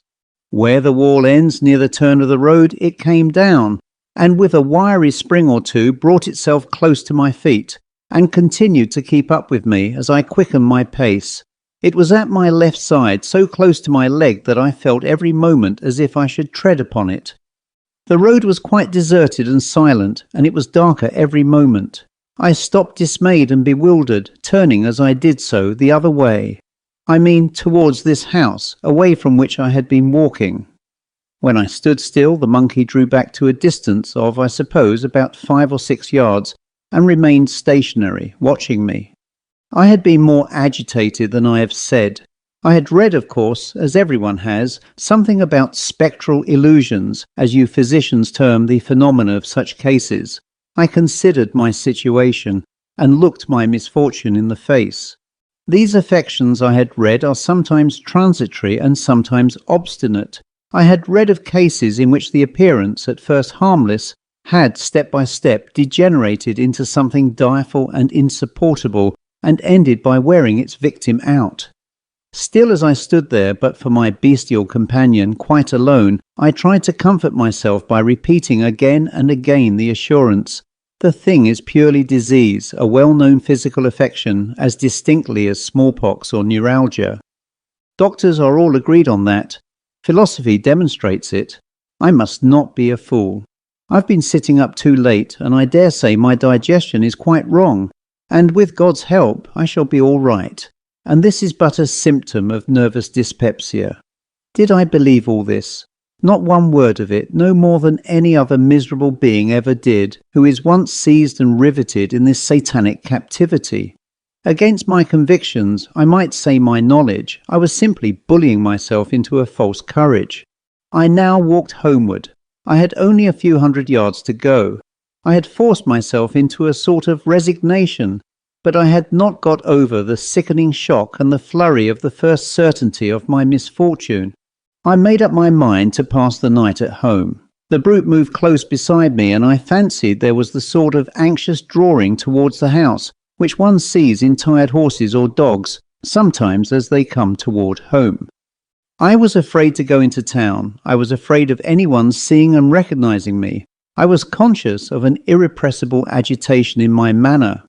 Where the wall ends near the turn of the road, it came down, and with a wiry spring or two brought itself close to my feet, and continued to keep up with me as I quickened my pace. It was at my left side, so close to my leg that I felt every moment as if I should tread upon it. The road was quite deserted and silent, and it was darker every moment. I stopped dismayed and bewildered, turning as I did so the other way. I mean towards this house, away from which I had been walking. When I stood still, the monkey drew back to a distance of, I suppose, about 5 or 6 yards, and remained stationary, watching me. I had been more agitated than I have said. I had read, of course, as everyone has, something about spectral illusions, as you physicians term the phenomena of such cases. I considered my situation, and looked my misfortune in the face. These affections, I had read, are sometimes transitory and sometimes obstinate. I had read of cases in which the appearance, at first harmless, had, step by step, degenerated into something direful and insupportable, and ended by wearing its victim out. Still as I stood there, but for my bestial companion, quite alone, I tried to comfort myself by repeating again and again the assurance, the thing is purely disease, a well-known physical affection, as distinctly as smallpox or neuralgia. Doctors are all agreed on that. Philosophy demonstrates it. I must not be a fool. I've been sitting up too late, and I dare say my digestion is quite wrong. And with God's help, I shall be all right. And this is but a symptom of nervous dyspepsia. Did I believe all this? Not one word of it, no more than any other miserable being ever did, who is once seized and riveted in this satanic captivity. Against my convictions, I might say my knowledge, I was simply bullying myself into a false courage. I now walked homeward. I had only a few hundred yards to go. I had forced myself into a sort of resignation, but I had not got over the sickening shock and the flurry of the first certainty of my misfortune. I made up my mind to pass the night at home. The brute moved close beside me, and I fancied there was the sort of anxious drawing towards the house which one sees in tired horses or dogs, sometimes as they come toward home. I was afraid to go into town. I was afraid of anyone seeing and recognizing me. I was conscious of an irrepressible agitation in my manner.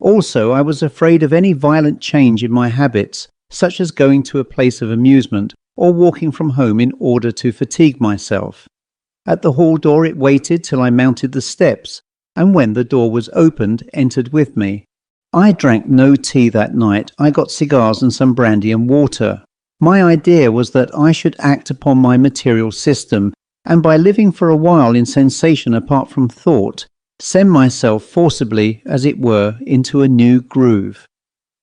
Also, I was afraid of any violent change in my habits, such as going to a place of amusement or walking from home in order to fatigue myself. At the hall door it waited till I mounted the steps, and when the door was opened, entered with me. I drank no tea that night. I got cigars and some brandy and water. My idea was that I should act upon my material system, and by living for a while in sensation apart from thought, send myself forcibly, as it were, into a new groove.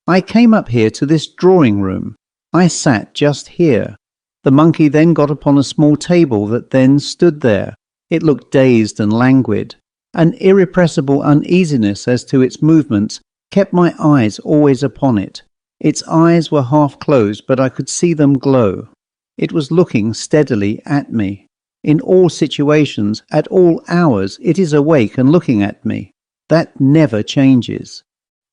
I came up here to this drawing room. I sat just here. The monkey then got upon a small table that then stood there. It looked dazed and languid. An irrepressible uneasiness as to its movements kept my eyes always upon it. Its eyes were half closed, but I could see them glow. It was looking steadily at me. In all situations, at all hours, it is awake and looking at me. That never changes.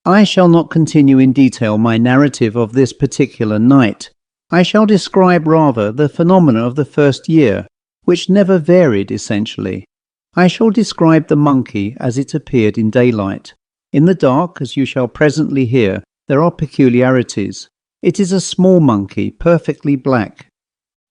I shall not continue in detail my narrative of this particular night. I shall describe rather the phenomena of the first year, which never varied essentially. I shall describe the monkey as it appeared in daylight. In the dark, as you shall presently hear, there are peculiarities. It is a small monkey, perfectly black.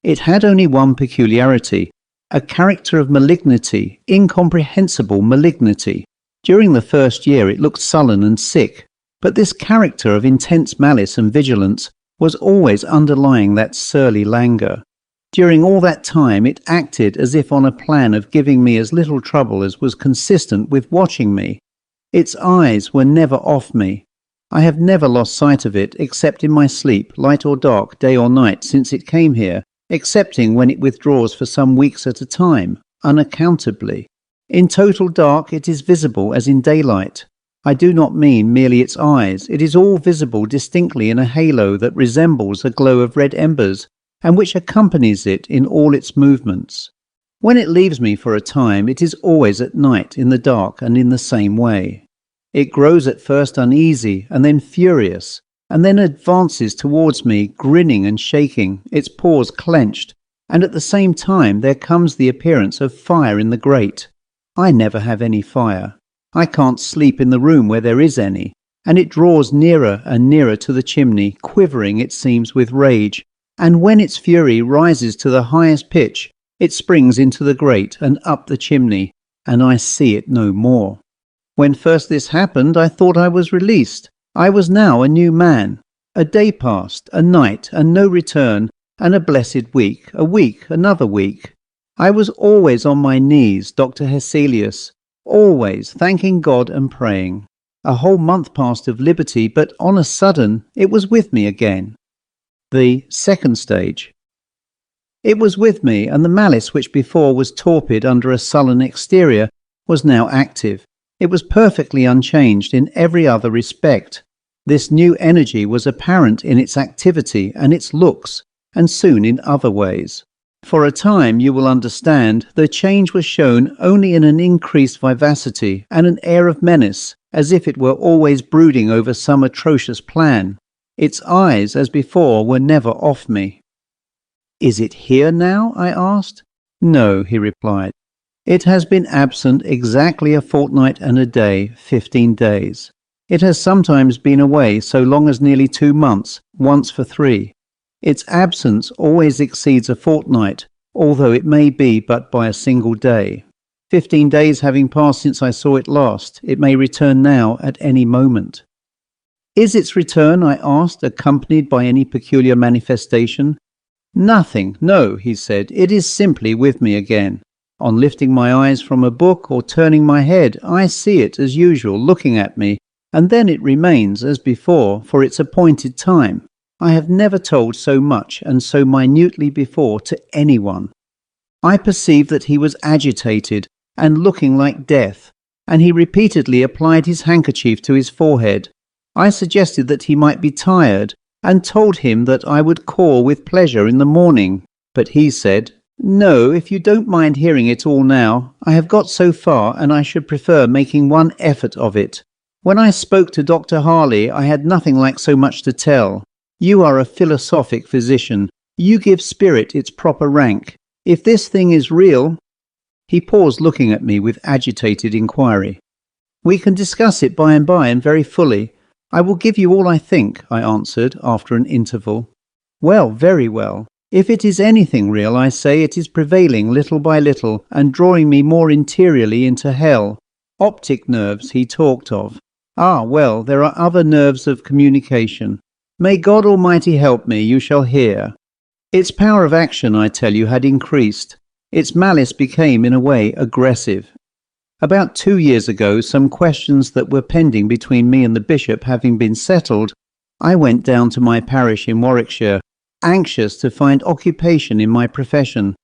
It had only one peculiarity, a character of malignity, incomprehensible malignity. During the first year it looked sullen and sick, but this character of intense malice and vigilance was always underlying that surly languor. During all that time it acted as if on a plan of giving me as little trouble as was consistent with watching me. Its eyes were never off me. I have never lost sight of it, except in my sleep, light or dark, day or night, since it came here, excepting when it withdraws for some weeks at a time, unaccountably. In total dark it is visible as in daylight. I do not mean merely its eyes. It is all visible distinctly in a halo that resembles a glow of red embers, and which accompanies it in all its movements. When it leaves me for a time, it is always at night, in the dark, and in the same way. It grows at first uneasy, and then furious, and then advances towards me, grinning and shaking, its paws clenched, and at the same time there comes the appearance of fire in the grate. I never have any fire. I can't sleep in the room where there is any, and it draws nearer and nearer to the chimney, quivering, it seems, with rage, and when its fury rises to the highest pitch, it springs into the grate and up the chimney, and I see it no more. When first this happened, I thought I was released. I was now a new man. A day passed, a night, and no return, and a blessed week, another week. I was always on my knees, Dr. Hesselius, always thanking God and praying. A whole month passed of liberty, but on a sudden it was with me again. The second stage. It was with me, and the malice which before was torpid under a sullen exterior was now active. It was perfectly unchanged in every other respect. This new energy was apparent in its activity and its looks, and soon in other ways. For a time, you will understand, the change was shown only in an increased vivacity and an air of menace, as if it were always brooding over some atrocious plan. Its eyes, as before, were never off me. "Is it here now?" I asked. "No," he replied. "It has been absent exactly a fortnight and a day, 15 days. It has sometimes been away so long as nearly 2 months, once for 3. Its absence always exceeds a fortnight, although it may be but by a single day. 15 days having passed since I saw it last, it may return now at any moment." "Is its return," I asked, "accompanied by any peculiar manifestation?" "Nothing, no," he said. "It is simply with me again. On lifting my eyes from a book or turning my head, I see it as usual looking at me, and then it remains, as before, for its appointed time. I have never told so much and so minutely before to anyone." I perceived that he was agitated and looking like death, and he repeatedly applied his handkerchief to his forehead. I suggested that he might be tired, and told him that I would call with pleasure in the morning. But he said, "No, if you don't mind hearing it all now, I have got so far and I should prefer making one effort of it. When I spoke to Dr. Harley, I had nothing like so much to tell. You are a philosophic physician. You give spirit its proper rank. If this thing is real—" He paused, looking at me with agitated inquiry. "We can discuss it by and very fully. I will give you all I think," I answered after an interval. "Well, very well. If it is anything real, I say it is prevailing little by little and drawing me more interiorly into hell. Optic nerves he talked of. Ah, well, there are other nerves of communication. May God Almighty help me, you shall hear. Its power of action, I tell you, had increased. Its malice became, in a way, aggressive. About 2 years ago, some questions that were pending between me and the bishop having been settled, I went down to my parish in Warwickshire, anxious to find occupation in my profession.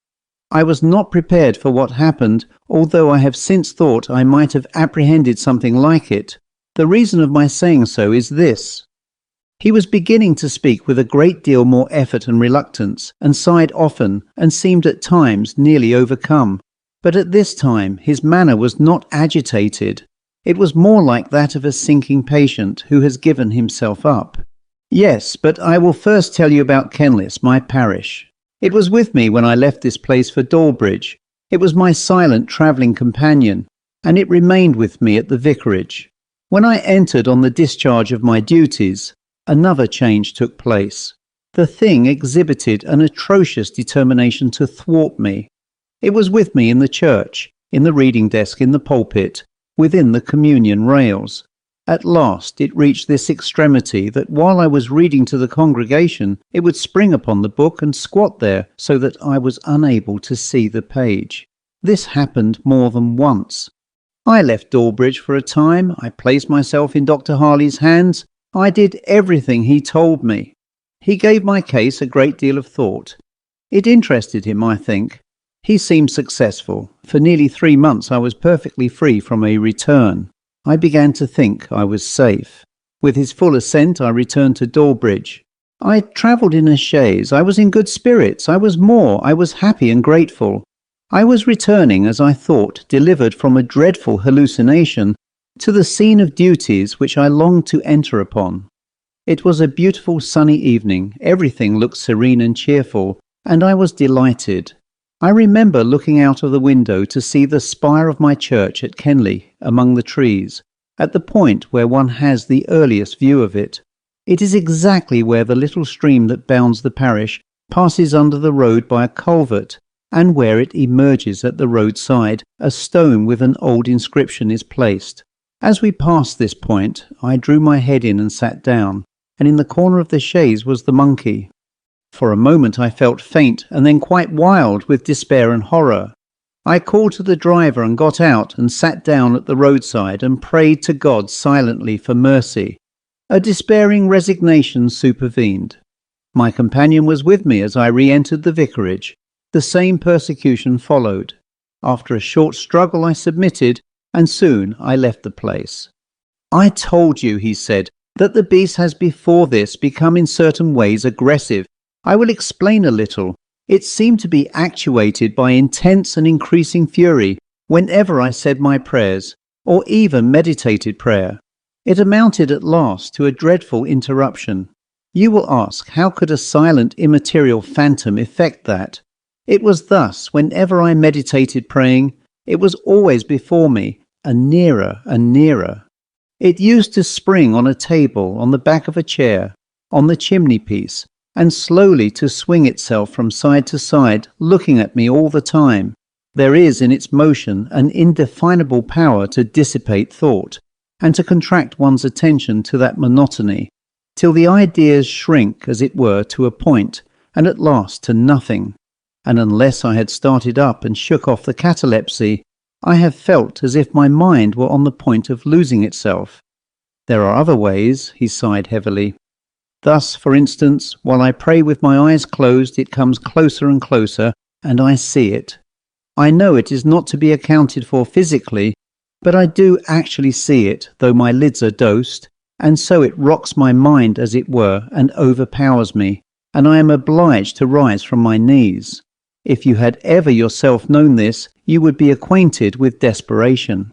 I was not prepared for what happened, although I have since thought I might have apprehended something like it. The reason of my saying so is this. He was beginning to speak with a great deal more effort and reluctance, and sighed often, and seemed at times nearly overcome. But at this time his manner was not agitated. It was more like that of a sinking patient who has given himself up. Yes, but I will first tell you about Kenlis, my parish. It was with me when I left this place for Dawbridge. It was my silent travelling companion, and it remained with me at the vicarage. When I entered on the discharge of my duties, another change took place. The thing exhibited an atrocious determination to thwart me. It was with me in the church, in the reading desk, in the pulpit, within the communion rails. At last it reached this extremity that while I was reading to the congregation, it would spring upon the book and squat there so that I was unable to see the page. This happened more than once. I left Dawbridge for a time. I placed myself in Dr. Harley's hands. I did everything he told me. He gave my case a great deal of thought. It interested him, I think. He seemed successful. For nearly 3 months I was perfectly free from a return. I began to think I was safe. With his full assent I returned to Dawbridge. I travelled in a chaise. I was in good spirits. I was happy and grateful. I was returning, as I thought, delivered from a dreadful hallucination, to the scene of duties which I longed to enter upon. It was a beautiful sunny evening. Everything looked serene and cheerful, and I was delighted. I remember looking out of the window to see the spire of my church at Kenley among the trees, at the point where one has the earliest view of it. It is exactly where the little stream that bounds the parish passes under the road by a culvert, and where it emerges at the roadside, a stone with an old inscription is placed. As we passed this point, I drew my head in and sat down, and in the corner of the chaise was the monkey. For a moment I felt faint and then quite wild with despair and horror. I called to the driver and got out and sat down at the roadside and prayed to God silently for mercy. A despairing resignation supervened. My companion was with me as I re-entered the vicarage. The same persecution followed. After a short struggle I submitted, and soon I left the place. "I told you," he said, "that the beast has before this become in certain ways aggressive. I will explain a little. It seemed to be actuated by intense and increasing fury whenever I said my prayers, or even meditated prayer. It amounted at last to a dreadful interruption. You will ask, how could a silent, immaterial phantom effect that? It was thus, whenever I meditated praying, it was always before me, and nearer and nearer. It used to spring on a table, on the back of a chair, on the chimney-piece, and slowly to swing itself from side to side, looking at me all the time. There is in its motion an indefinable power to dissipate thought, and to contract one's attention to that monotony, till the ideas shrink, as it were, to a point, and at last to nothing. And unless I had started up and shook off the catalepsy, I have felt as if my mind were on the point of losing itself. There are other ways," he sighed heavily. "Thus, for instance, while I pray with my eyes closed, it comes closer and closer, and I see it. I know it is not to be accounted for physically, but I do actually see it, though my lids are dosed, and so it rocks my mind, as it were, and overpowers me, and I am obliged to rise from my knees. If you had ever yourself known this, you would be acquainted with desperation.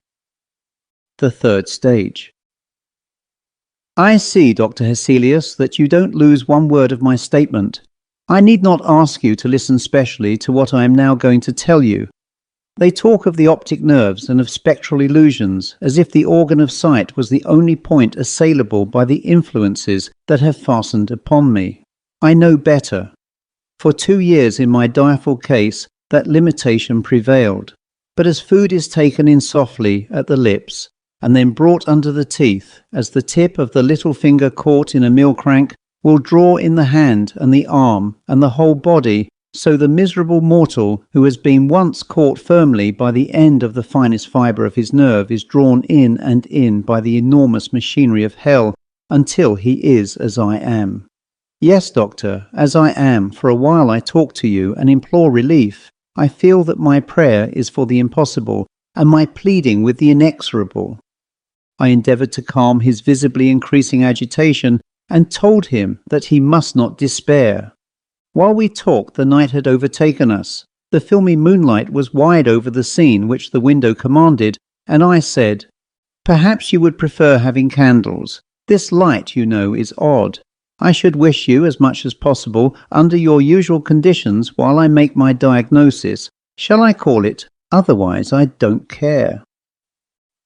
The third stage. I see, Dr. Hesselius, that you don't lose one word of my statement. I need not ask you to listen specially to what I am now going to tell you. They talk of the optic nerves and of spectral illusions as if the organ of sight was the only point assailable by the influences that have fastened upon me. I know better. For 2 years in my direful case, that limitation prevailed. But as food is taken in softly at the lips, and then brought under the teeth, as the tip of the little finger caught in a mill crank will draw in the hand and the arm and the whole body, so the miserable mortal who has been once caught firmly by the end of the finest fibre of his nerve is drawn in and in by the enormous machinery of hell until he is as I am. Yes, doctor, as I am. For a while I talk to you and implore relief. I feel that my prayer is for the impossible and my pleading with the inexorable. I endeavoured to calm his visibly increasing agitation and told him that he must not despair. While we talked, the night had overtaken us. The filmy moonlight was wide over the scene which the window commanded, and I said, "Perhaps you would prefer having candles. This light, you know, is odd. I should wish you, as much as possible, under your usual conditions while I make my diagnosis. Shall I call it? Otherwise I don't care."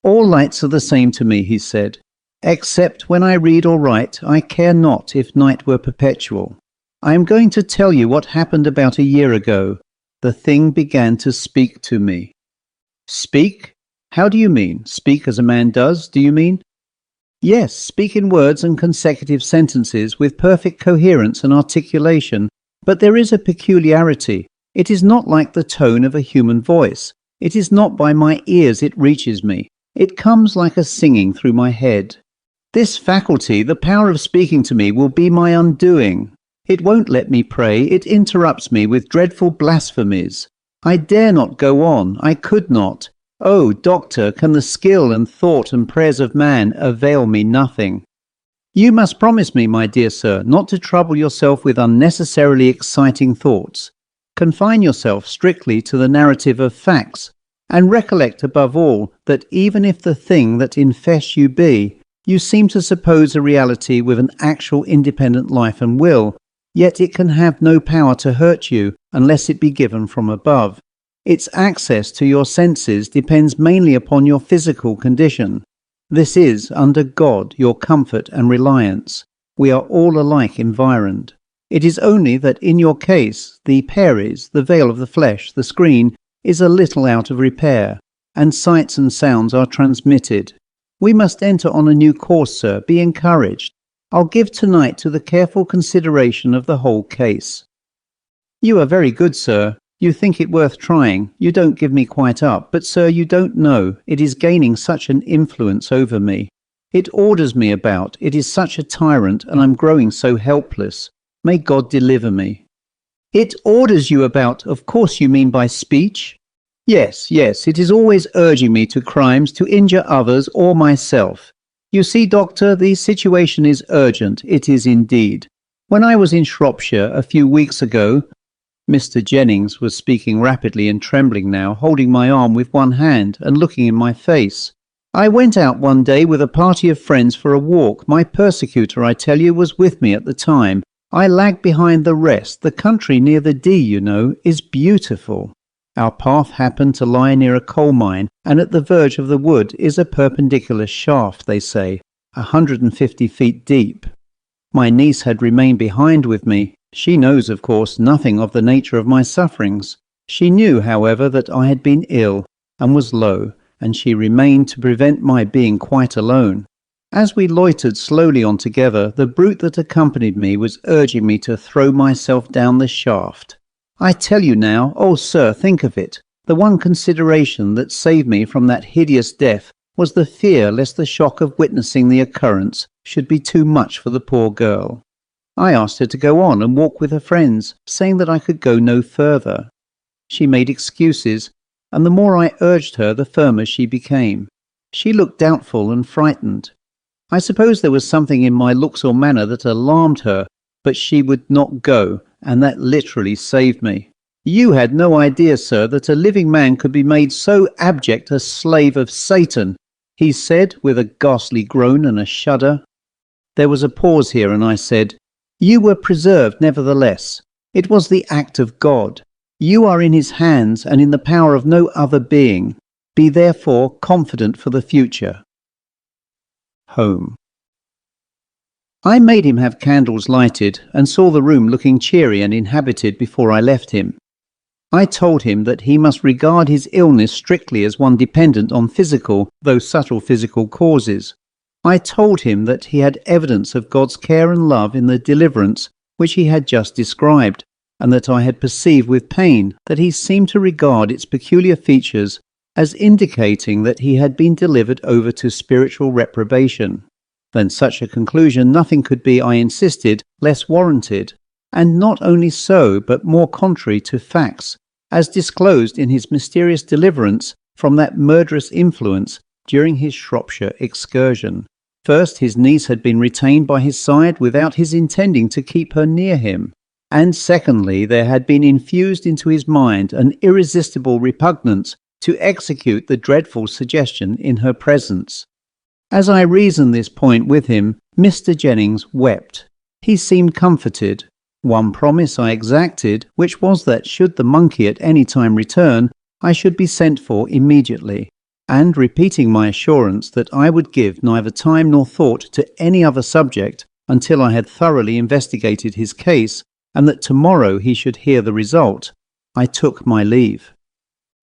"All lights are the same to me," he said. "Except when I read or write, I care not if night were perpetual. I am going to tell you what happened about a year ago. The thing began to speak to me." "Speak? How do you mean? Speak as a man does, do you mean?" "Yes, speak in words and consecutive sentences with perfect coherence and articulation. But there is a peculiarity. It is not like the tone of a human voice. It is not by my ears it reaches me. It comes like a singing through my head. This faculty, the power of speaking to me, will be my undoing. It won't let me pray. It interrupts me with dreadful blasphemies. I dare not go on. I could not. Oh, doctor, can the skill and thought and prayers of man avail me nothing? You must promise me, my dear sir, not to trouble yourself with unnecessarily exciting thoughts. Confine yourself strictly to the narrative of facts, and recollect above all that even if the thing that infests you be, you seem to suppose a reality with an actual independent life and will, yet it can have no power to hurt you unless it be given from above. Its access to your senses depends mainly upon your physical condition. This is, under God, your comfort and reliance. We are all alike environed. It is only that in your case, the peris, the veil of the flesh, the screen, is a little out of repair, and sights and sounds are transmitted. We must enter on a new course, sir. Be encouraged. I'll give tonight to the careful consideration of the whole case." "You are very good, sir. You think it worth trying. You don't give me quite up. But, sir, you don't know. It is gaining such an influence over me. It orders me about. It is such a tyrant, and I'm growing so helpless. May God deliver me." "It orders you about, of course you mean by speech?" Yes, it is always urging me to crimes, to injure others or myself. You see, doctor, the situation is urgent. It is indeed. When I was in Shropshire a few weeks ago, Mr. Jennings was speaking rapidly and trembling now, holding my arm with one hand and looking in my face. "I went out one day with a party of friends for a walk. My persecutor, I tell you, was with me at the time. I lagged behind the rest. The country near the Dee, you know, is beautiful. Our path happened to lie near a coal mine, and at the verge of the wood is a perpendicular shaft, they say, 150 feet deep. My niece had remained behind with me. She knows, of course, nothing of the nature of my sufferings. She knew, however, that I had been ill and was low, and she remained to prevent my being quite alone. As we loitered slowly on together, the brute that accompanied me was urging me to throw myself down the shaft. I tell you now, oh sir, think of it. The one consideration that saved me from that hideous death was the fear lest the shock of witnessing the occurrence should be too much for the poor girl. I asked her to go on and walk with her friends, saying that I could go no further. She made excuses, and the more I urged her, the firmer she became. She looked doubtful and frightened. I suppose there was something in my looks or manner that alarmed her, but she would not go, and that literally saved me. You had no idea, sir, that a living man could be made so abject a slave of Satan, he said with a ghastly groan and a shudder. There was a pause here, and I said, You were preserved nevertheless. It was the act of God. You are in his hands and in the power of no other being. Be therefore confident for the future. Home. I made him have candles lighted and saw the room looking cheery and inhabited before I left him. I told him that he must regard his illness strictly as one dependent on physical, though subtle physical causes. I told him that he had evidence of God's care and love in the deliverance which he had just described, and that I had perceived with pain that he seemed to regard its peculiar features as indicating that he had been delivered over to spiritual reprobation. Than such a conclusion nothing could be, I insisted, less warranted, and not only so, but more contrary to facts, as disclosed in his mysterious deliverance from that murderous influence during his Shropshire excursion. First, his niece had been retained by his side without his intending to keep her near him, and secondly, there had been infused into his mind an irresistible repugnance to execute the dreadful suggestion in her presence. As I reasoned this point with him, Mr. Jennings wept. He seemed comforted. One promise I exacted, which was that should the monkey at any time return, I should be sent for immediately, and repeating my assurance that I would give neither time nor thought to any other subject until I had thoroughly investigated his case, and that tomorrow he should hear the result, I took my leave.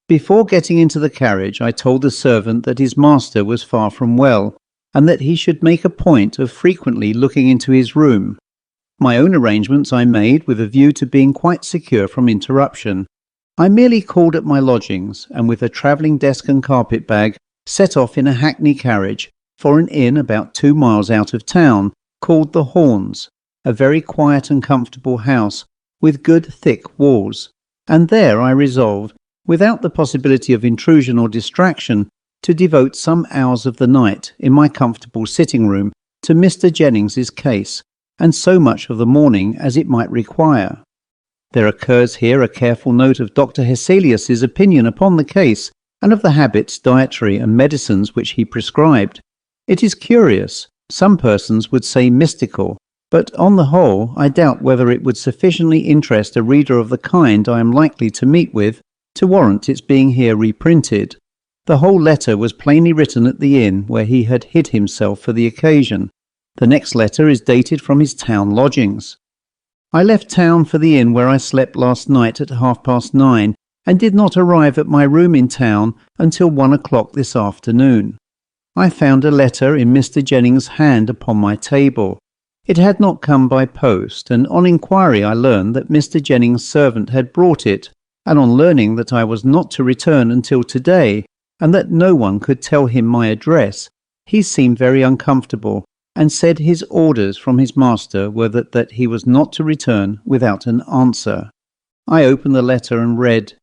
Before getting into the carriage, I told the servant that his master was far from well, and that he should make a point of frequently looking into his room. My own arrangements I made with a view to being quite secure from interruption. I merely called at my lodgings, and with a travelling desk and carpet bag, set off in a hackney carriage for an inn about 2 miles out of town, called the Horns, a very quiet and comfortable house, with good thick walls, and there I resolved, without the possibility of intrusion or distraction, to devote some hours of the night in my comfortable sitting room to Mr. Jennings's case, and so much of the morning as it might require. There occurs here a careful note of Dr. Hesselius's opinion upon the case, and of the habits, dietary, and medicines which he prescribed. It is curious, some persons would say mystical, but on the whole I doubt whether it would sufficiently interest a reader of the kind I am likely to meet with to warrant its being here reprinted. The whole letter was plainly written at the inn where he had hid himself for the occasion. The next letter is dated from his town lodgings. I left town for the inn where I slept last night at 9:30, and did not arrive at my room in town until 1 o'clock this afternoon. I found a letter in Mr. Jennings' hand upon my table. It had not come by post, and on inquiry I learned that Mr. Jennings' servant had brought it, and on learning that I was not to return until today, and that no one could tell him my address, he seemed very uncomfortable, and said his orders from his master were that he was not to return without an answer. I opened the letter and read,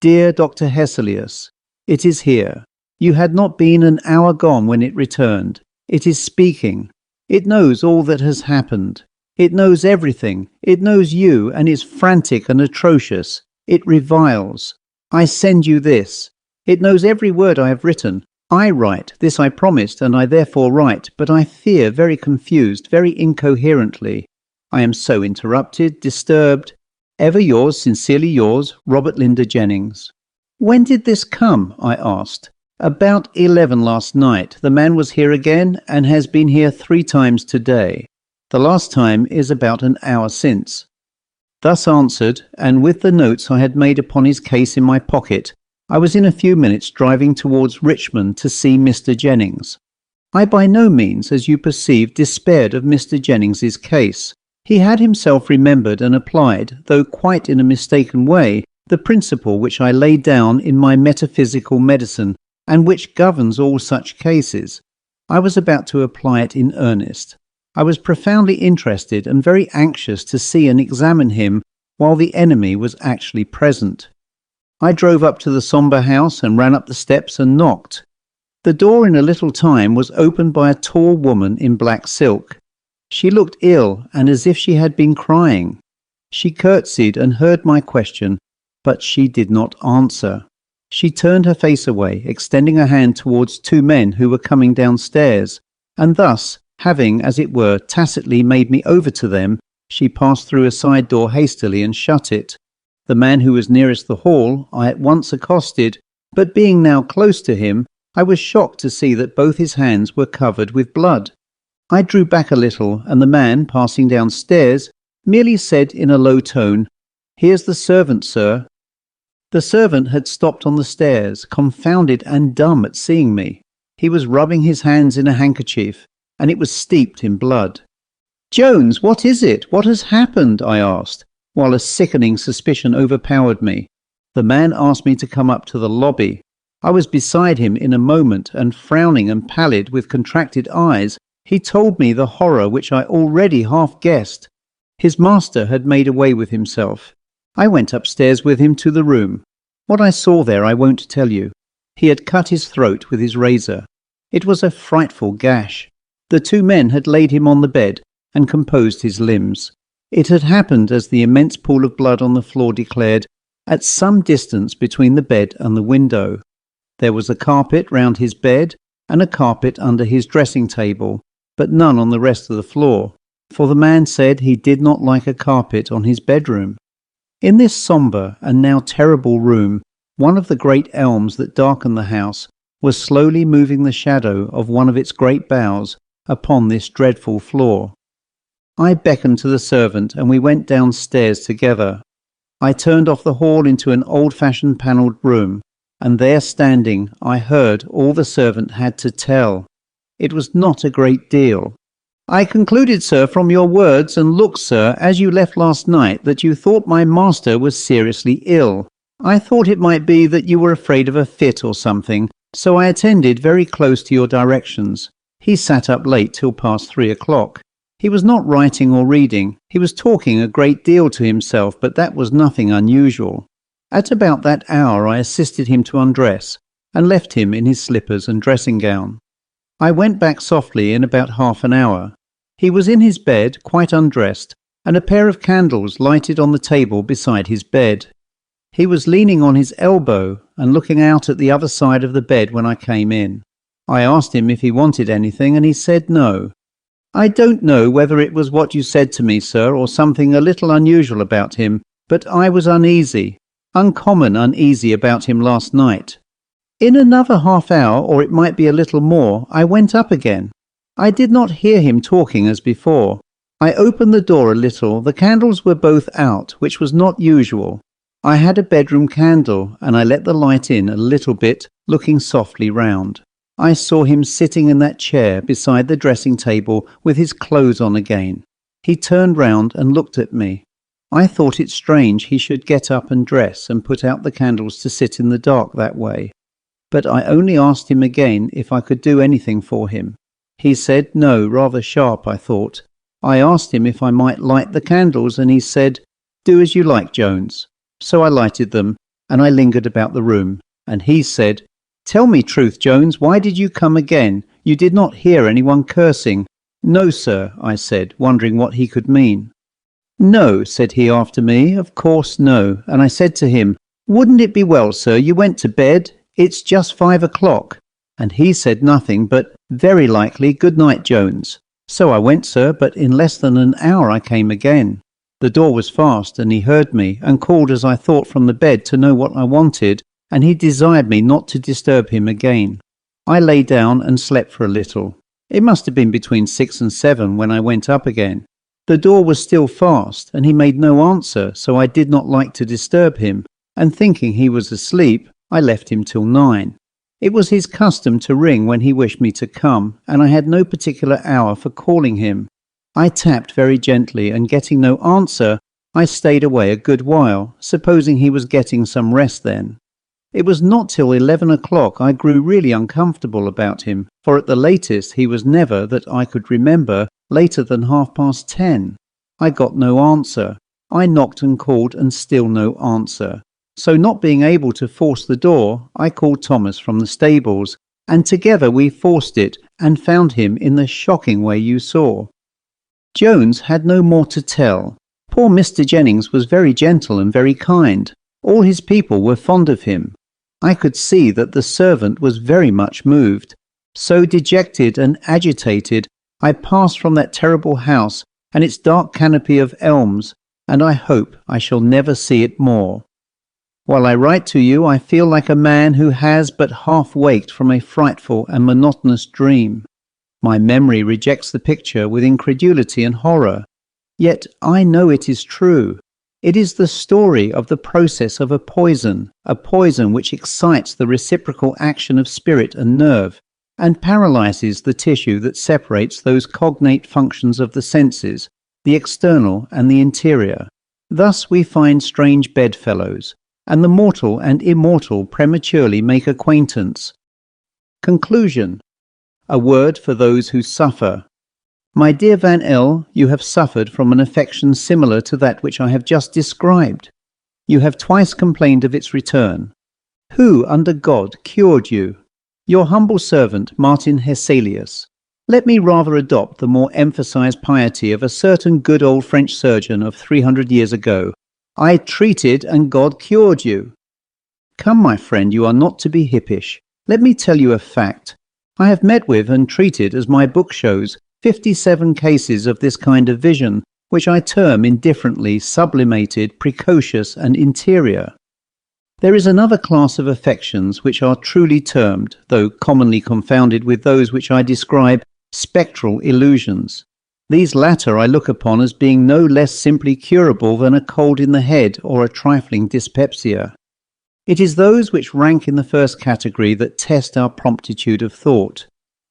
Dear Dr. Hesselius, it is here. You had not been an hour gone when it returned. It is speaking. It knows all that has happened. It knows everything. It knows you, and is frantic and atrocious. It reviles. I send you this. It knows every word I have written. I write, this I promised, and I therefore write, but I fear very confused, very incoherently. I am so interrupted, disturbed. Ever yours, sincerely yours, Robert Lynder Jennings. When did this come? I asked. About 11 last night. The man was here again, and has been here 3 times today. The last time is about an hour since. Thus answered, and with the notes I had made upon his case in my pocket, I was in a few minutes driving towards Richmond to see Mr. Jennings. I by no means, as you perceive, despaired of Mr. Jennings's case. He had himself remembered and applied, though quite in a mistaken way, the principle which I laid down in my metaphysical medicine, and which governs all such cases. I was about to apply it in earnest. I was profoundly interested and very anxious to see and examine him while the enemy was actually present. I drove up to the sombre house and ran up the steps and knocked. The door in a little time was opened by a tall woman in black silk. She looked ill and as if she had been crying. She curtsied and heard my question, but she did not answer. She turned her face away, extending a hand towards two men who were coming downstairs, and thus, having, as it were, tacitly made me over to them, she passed through a side door hastily and shut it. The man who was nearest the hall I at once accosted, but being now close to him, I was shocked to see that both his hands were covered with blood. I drew back a little, and the man, passing downstairs, merely said in a low tone, "Here's the servant, sir." The servant had stopped on the stairs, confounded and dumb at seeing me. He was rubbing his hands in a handkerchief, and it was steeped in blood. "Jones, what is it? What has happened?" I asked, while a sickening suspicion overpowered me. The man asked me to come up to the lobby. I was beside him in a moment, and frowning and pallid with contracted eyes, he told me the horror which I already half guessed. His master had made away with himself. I went upstairs with him to the room. What I saw there I won't tell you. He had cut his throat with his razor. It was a frightful gash. The two men had laid him on the bed and composed his limbs. It had happened, as the immense pool of blood on the floor declared, at some distance between the bed and the window. There was a carpet round his bed and a carpet under his dressing table, but none on the rest of the floor, for the man said he did not like a carpet on his bedroom. In this sombre and now terrible room, one of the great elms that darkened the house was slowly moving the shadow of one of its great boughs upon this dreadful floor. I beckoned to the servant and we went downstairs together. I turned off the hall into an old-fashioned panelled room, and there standing I heard all the servant had to tell. It was not a great deal. "I concluded, sir, from your words and looks, sir, as you left last night, that you thought my master was seriously ill. I thought it might be that you were afraid of a fit or something, so I attended very close to your directions. He sat up late till past 3 o'clock. He was not writing or reading. He was talking a great deal to himself, but that was nothing unusual. At about that hour I assisted him to undress, and left him in his slippers and dressing gown. I went back softly in about half an hour. He was in his bed, quite undressed, and a pair of candles lighted on the table beside his bed. He was leaning on his elbow and looking out at the other side of the bed when I came in. I asked him if he wanted anything, and he said no. I don't know whether it was what you said to me, sir, or something a little unusual about him, but I was uneasy, uncommon uneasy about him last night. In another half hour, or it might be a little more, I went up again. I did not hear him talking as before. I opened the door a little. The candles were both out, which was not usual. I had a bedroom candle, and I let the light in a little bit, looking softly round. I saw him sitting in that chair beside the dressing table with his clothes on again. He turned round and looked at me. I thought it strange he should get up and dress and put out the candles to sit in the dark that way. But I only asked him again if I could do anything for him. He said no, rather sharp, I thought. I asked him if I might light the candles, and he said, "Do as you like, Jones." So I lighted them, and I lingered about the room, and he said, "Tell me truth, Jones, why did you come again? You did not hear anyone cursing." "No, sir," I said, wondering what he could mean. "No," said he after me, "of course no." And I said to him, "Wouldn't it be well, sir, you went to bed? It's just 5 o'clock. And he said nothing but, "Very likely, good night, Jones." So I went, sir, but in less than an hour I came again. The door was fast, and he heard me, and called as I thought from the bed to know what I wanted, and he desired me not to disturb him again. I lay down and slept for a little. It must have been between 6 and 7 when I went up again. The door was still fast, and he made no answer, so I did not like to disturb him, and thinking he was asleep, I left him till 9. It was his custom to ring when he wished me to come, and I had no particular hour for calling him. I tapped very gently, and getting no answer, I stayed away a good while, supposing he was getting some rest then. It was not till 11 o'clock I grew really uncomfortable about him, for at the latest he was never, that I could remember, later than 10:30. I got no answer. I knocked and called, and still no answer. So not being able to force the door, I called Thomas from the stables, and together we forced it, and found him in the shocking way you saw. Jones had no more to tell. Poor Mr. Jennings was very gentle and very kind. All his people were fond of him. I could see that the servant was very much moved. So dejected and agitated, I passed from that terrible house and its dark canopy of elms, and I hope I shall never see it more. While I write to you, I feel like a man who has but half waked from a frightful and monotonous dream. My memory rejects the picture with incredulity and horror. Yet I know it is true. It is the story of the process of a poison which excites the reciprocal action of spirit and nerve, and paralyzes the tissue that separates those cognate functions of the senses, the external and the interior. Thus we find strange bedfellows, and the mortal and immortal prematurely make acquaintance. Conclusion. A word for those who suffer. My dear Van L., you have suffered from an affection similar to that which I have just described. You have twice complained of its return. Who, under God, cured you? Your humble servant, Martin Hesselius. Let me rather adopt the more emphasized piety of a certain good old French surgeon of 300 years ago. I treated and God cured you. Come, my friend, you are not to be hippish. Let me tell you a fact. I have met with and treated, as my book shows, 57 cases of this kind of vision, which I term indifferently sublimated, precocious, and interior. There is another class of affections which are truly termed, though commonly confounded with those which I describe, spectral illusions. These latter I look upon as being no less simply curable than a cold in the head or a trifling dyspepsia. It is those which rank in the first category that test our promptitude of thought.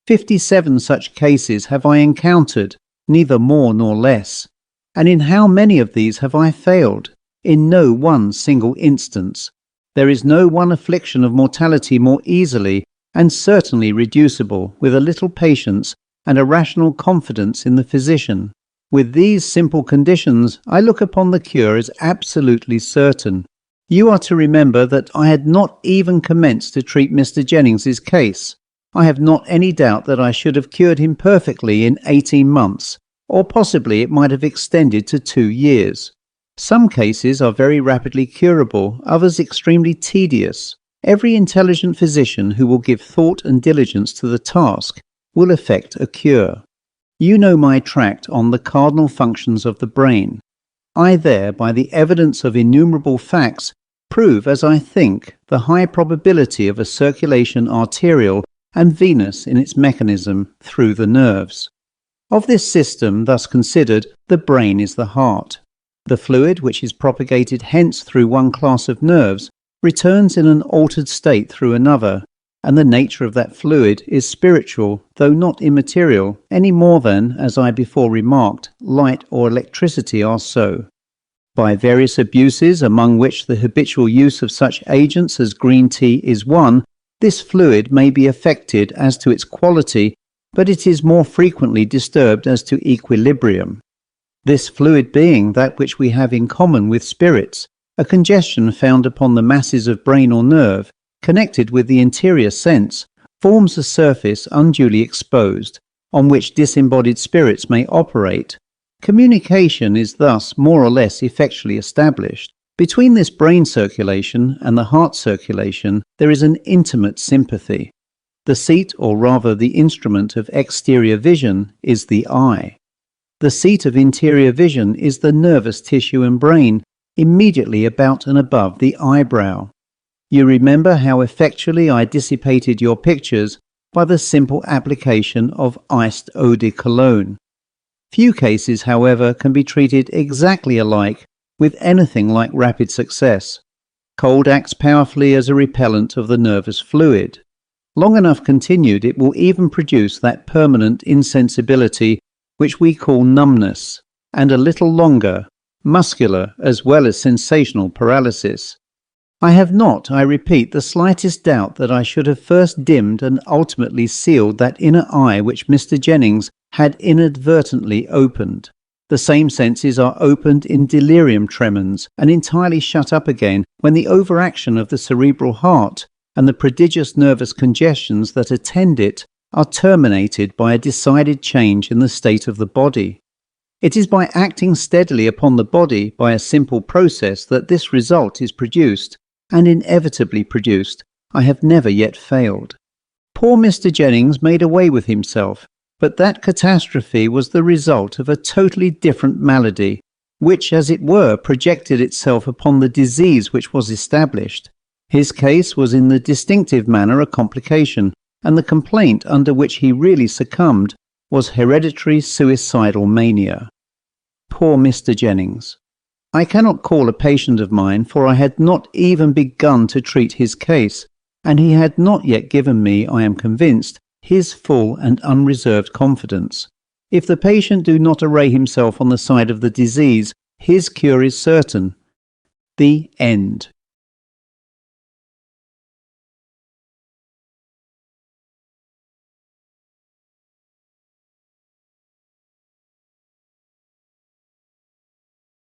57 such cases have I encountered, neither more nor less. And in how many of these have I failed? In no one single instance. There is no one affliction of mortality more easily and certainly reducible with a little patience and a rational confidence in the physician. With these simple conditions, I look upon the cure as absolutely certain. You are to remember that I had not even commenced to treat Mr. Jennings's case. I have not any doubt that I should have cured him perfectly in 18 months, or possibly it might have extended to 2 years. Some cases are very rapidly curable, others extremely tedious. Every intelligent physician who will give thought and diligence to the task will effect a cure. You know my tract on the cardinal functions of the brain. I there, by the evidence of innumerable facts, prove, as I think, the high probability of a circulation arterial and venous in its mechanism through the nerves. Of this system, thus considered, the brain is the heart. The fluid, which is propagated hence through one class of nerves, returns in an altered state through another, and the nature of that fluid is spiritual, though not immaterial, any more than, as I before remarked, light or electricity are so. By various abuses, among which the habitual use of such agents as green tea is one, this fluid may be affected as to its quality, but it is more frequently disturbed as to equilibrium. This fluid being that which we have in common with spirits, a congestion found upon the masses of brain or nerve, connected with the interior sense, forms a surface unduly exposed, on which disembodied spirits may operate. Communication is thus more or less effectually established. Between this brain circulation and the heart circulation there is an intimate sympathy. The seat, or rather the instrument of exterior vision, is the eye. The seat of interior vision is the nervous tissue and brain, immediately about and above the eyebrow. You remember how effectually I dissipated your pictures by the simple application of iced eau de cologne. Few cases, however, can be treated exactly alike with anything like rapid success. Cold acts powerfully as a repellent of the nervous fluid. Long enough continued, it will even produce that permanent insensibility which we call numbness, and a little longer, muscular as well as sensational paralysis. I have not, I repeat, the slightest doubt that I should have first dimmed and ultimately sealed that inner eye which Mr. Jennings had inadvertently opened. The same senses are opened in delirium tremens and entirely shut up again when the overaction of the cerebral heart and the prodigious nervous congestions that attend it are terminated by a decided change in the state of the body. It is by acting steadily upon the body by a simple process that this result is produced, and inevitably produced. I have never yet failed. Poor Mr. Jennings made away with himself, but that catastrophe was the result of a totally different malady, which, as it were, projected itself upon the disease which was established. His case was in the distinctive manner a complication, and the complaint under which he really succumbed was hereditary suicidal mania. Poor Mr. Jennings. I cannot call a patient of mine, for I had not even begun to treat his case, and he had not yet given me, I am convinced, his full and unreserved confidence. If the patient do not array himself on the side of the disease, his cure is certain. The end.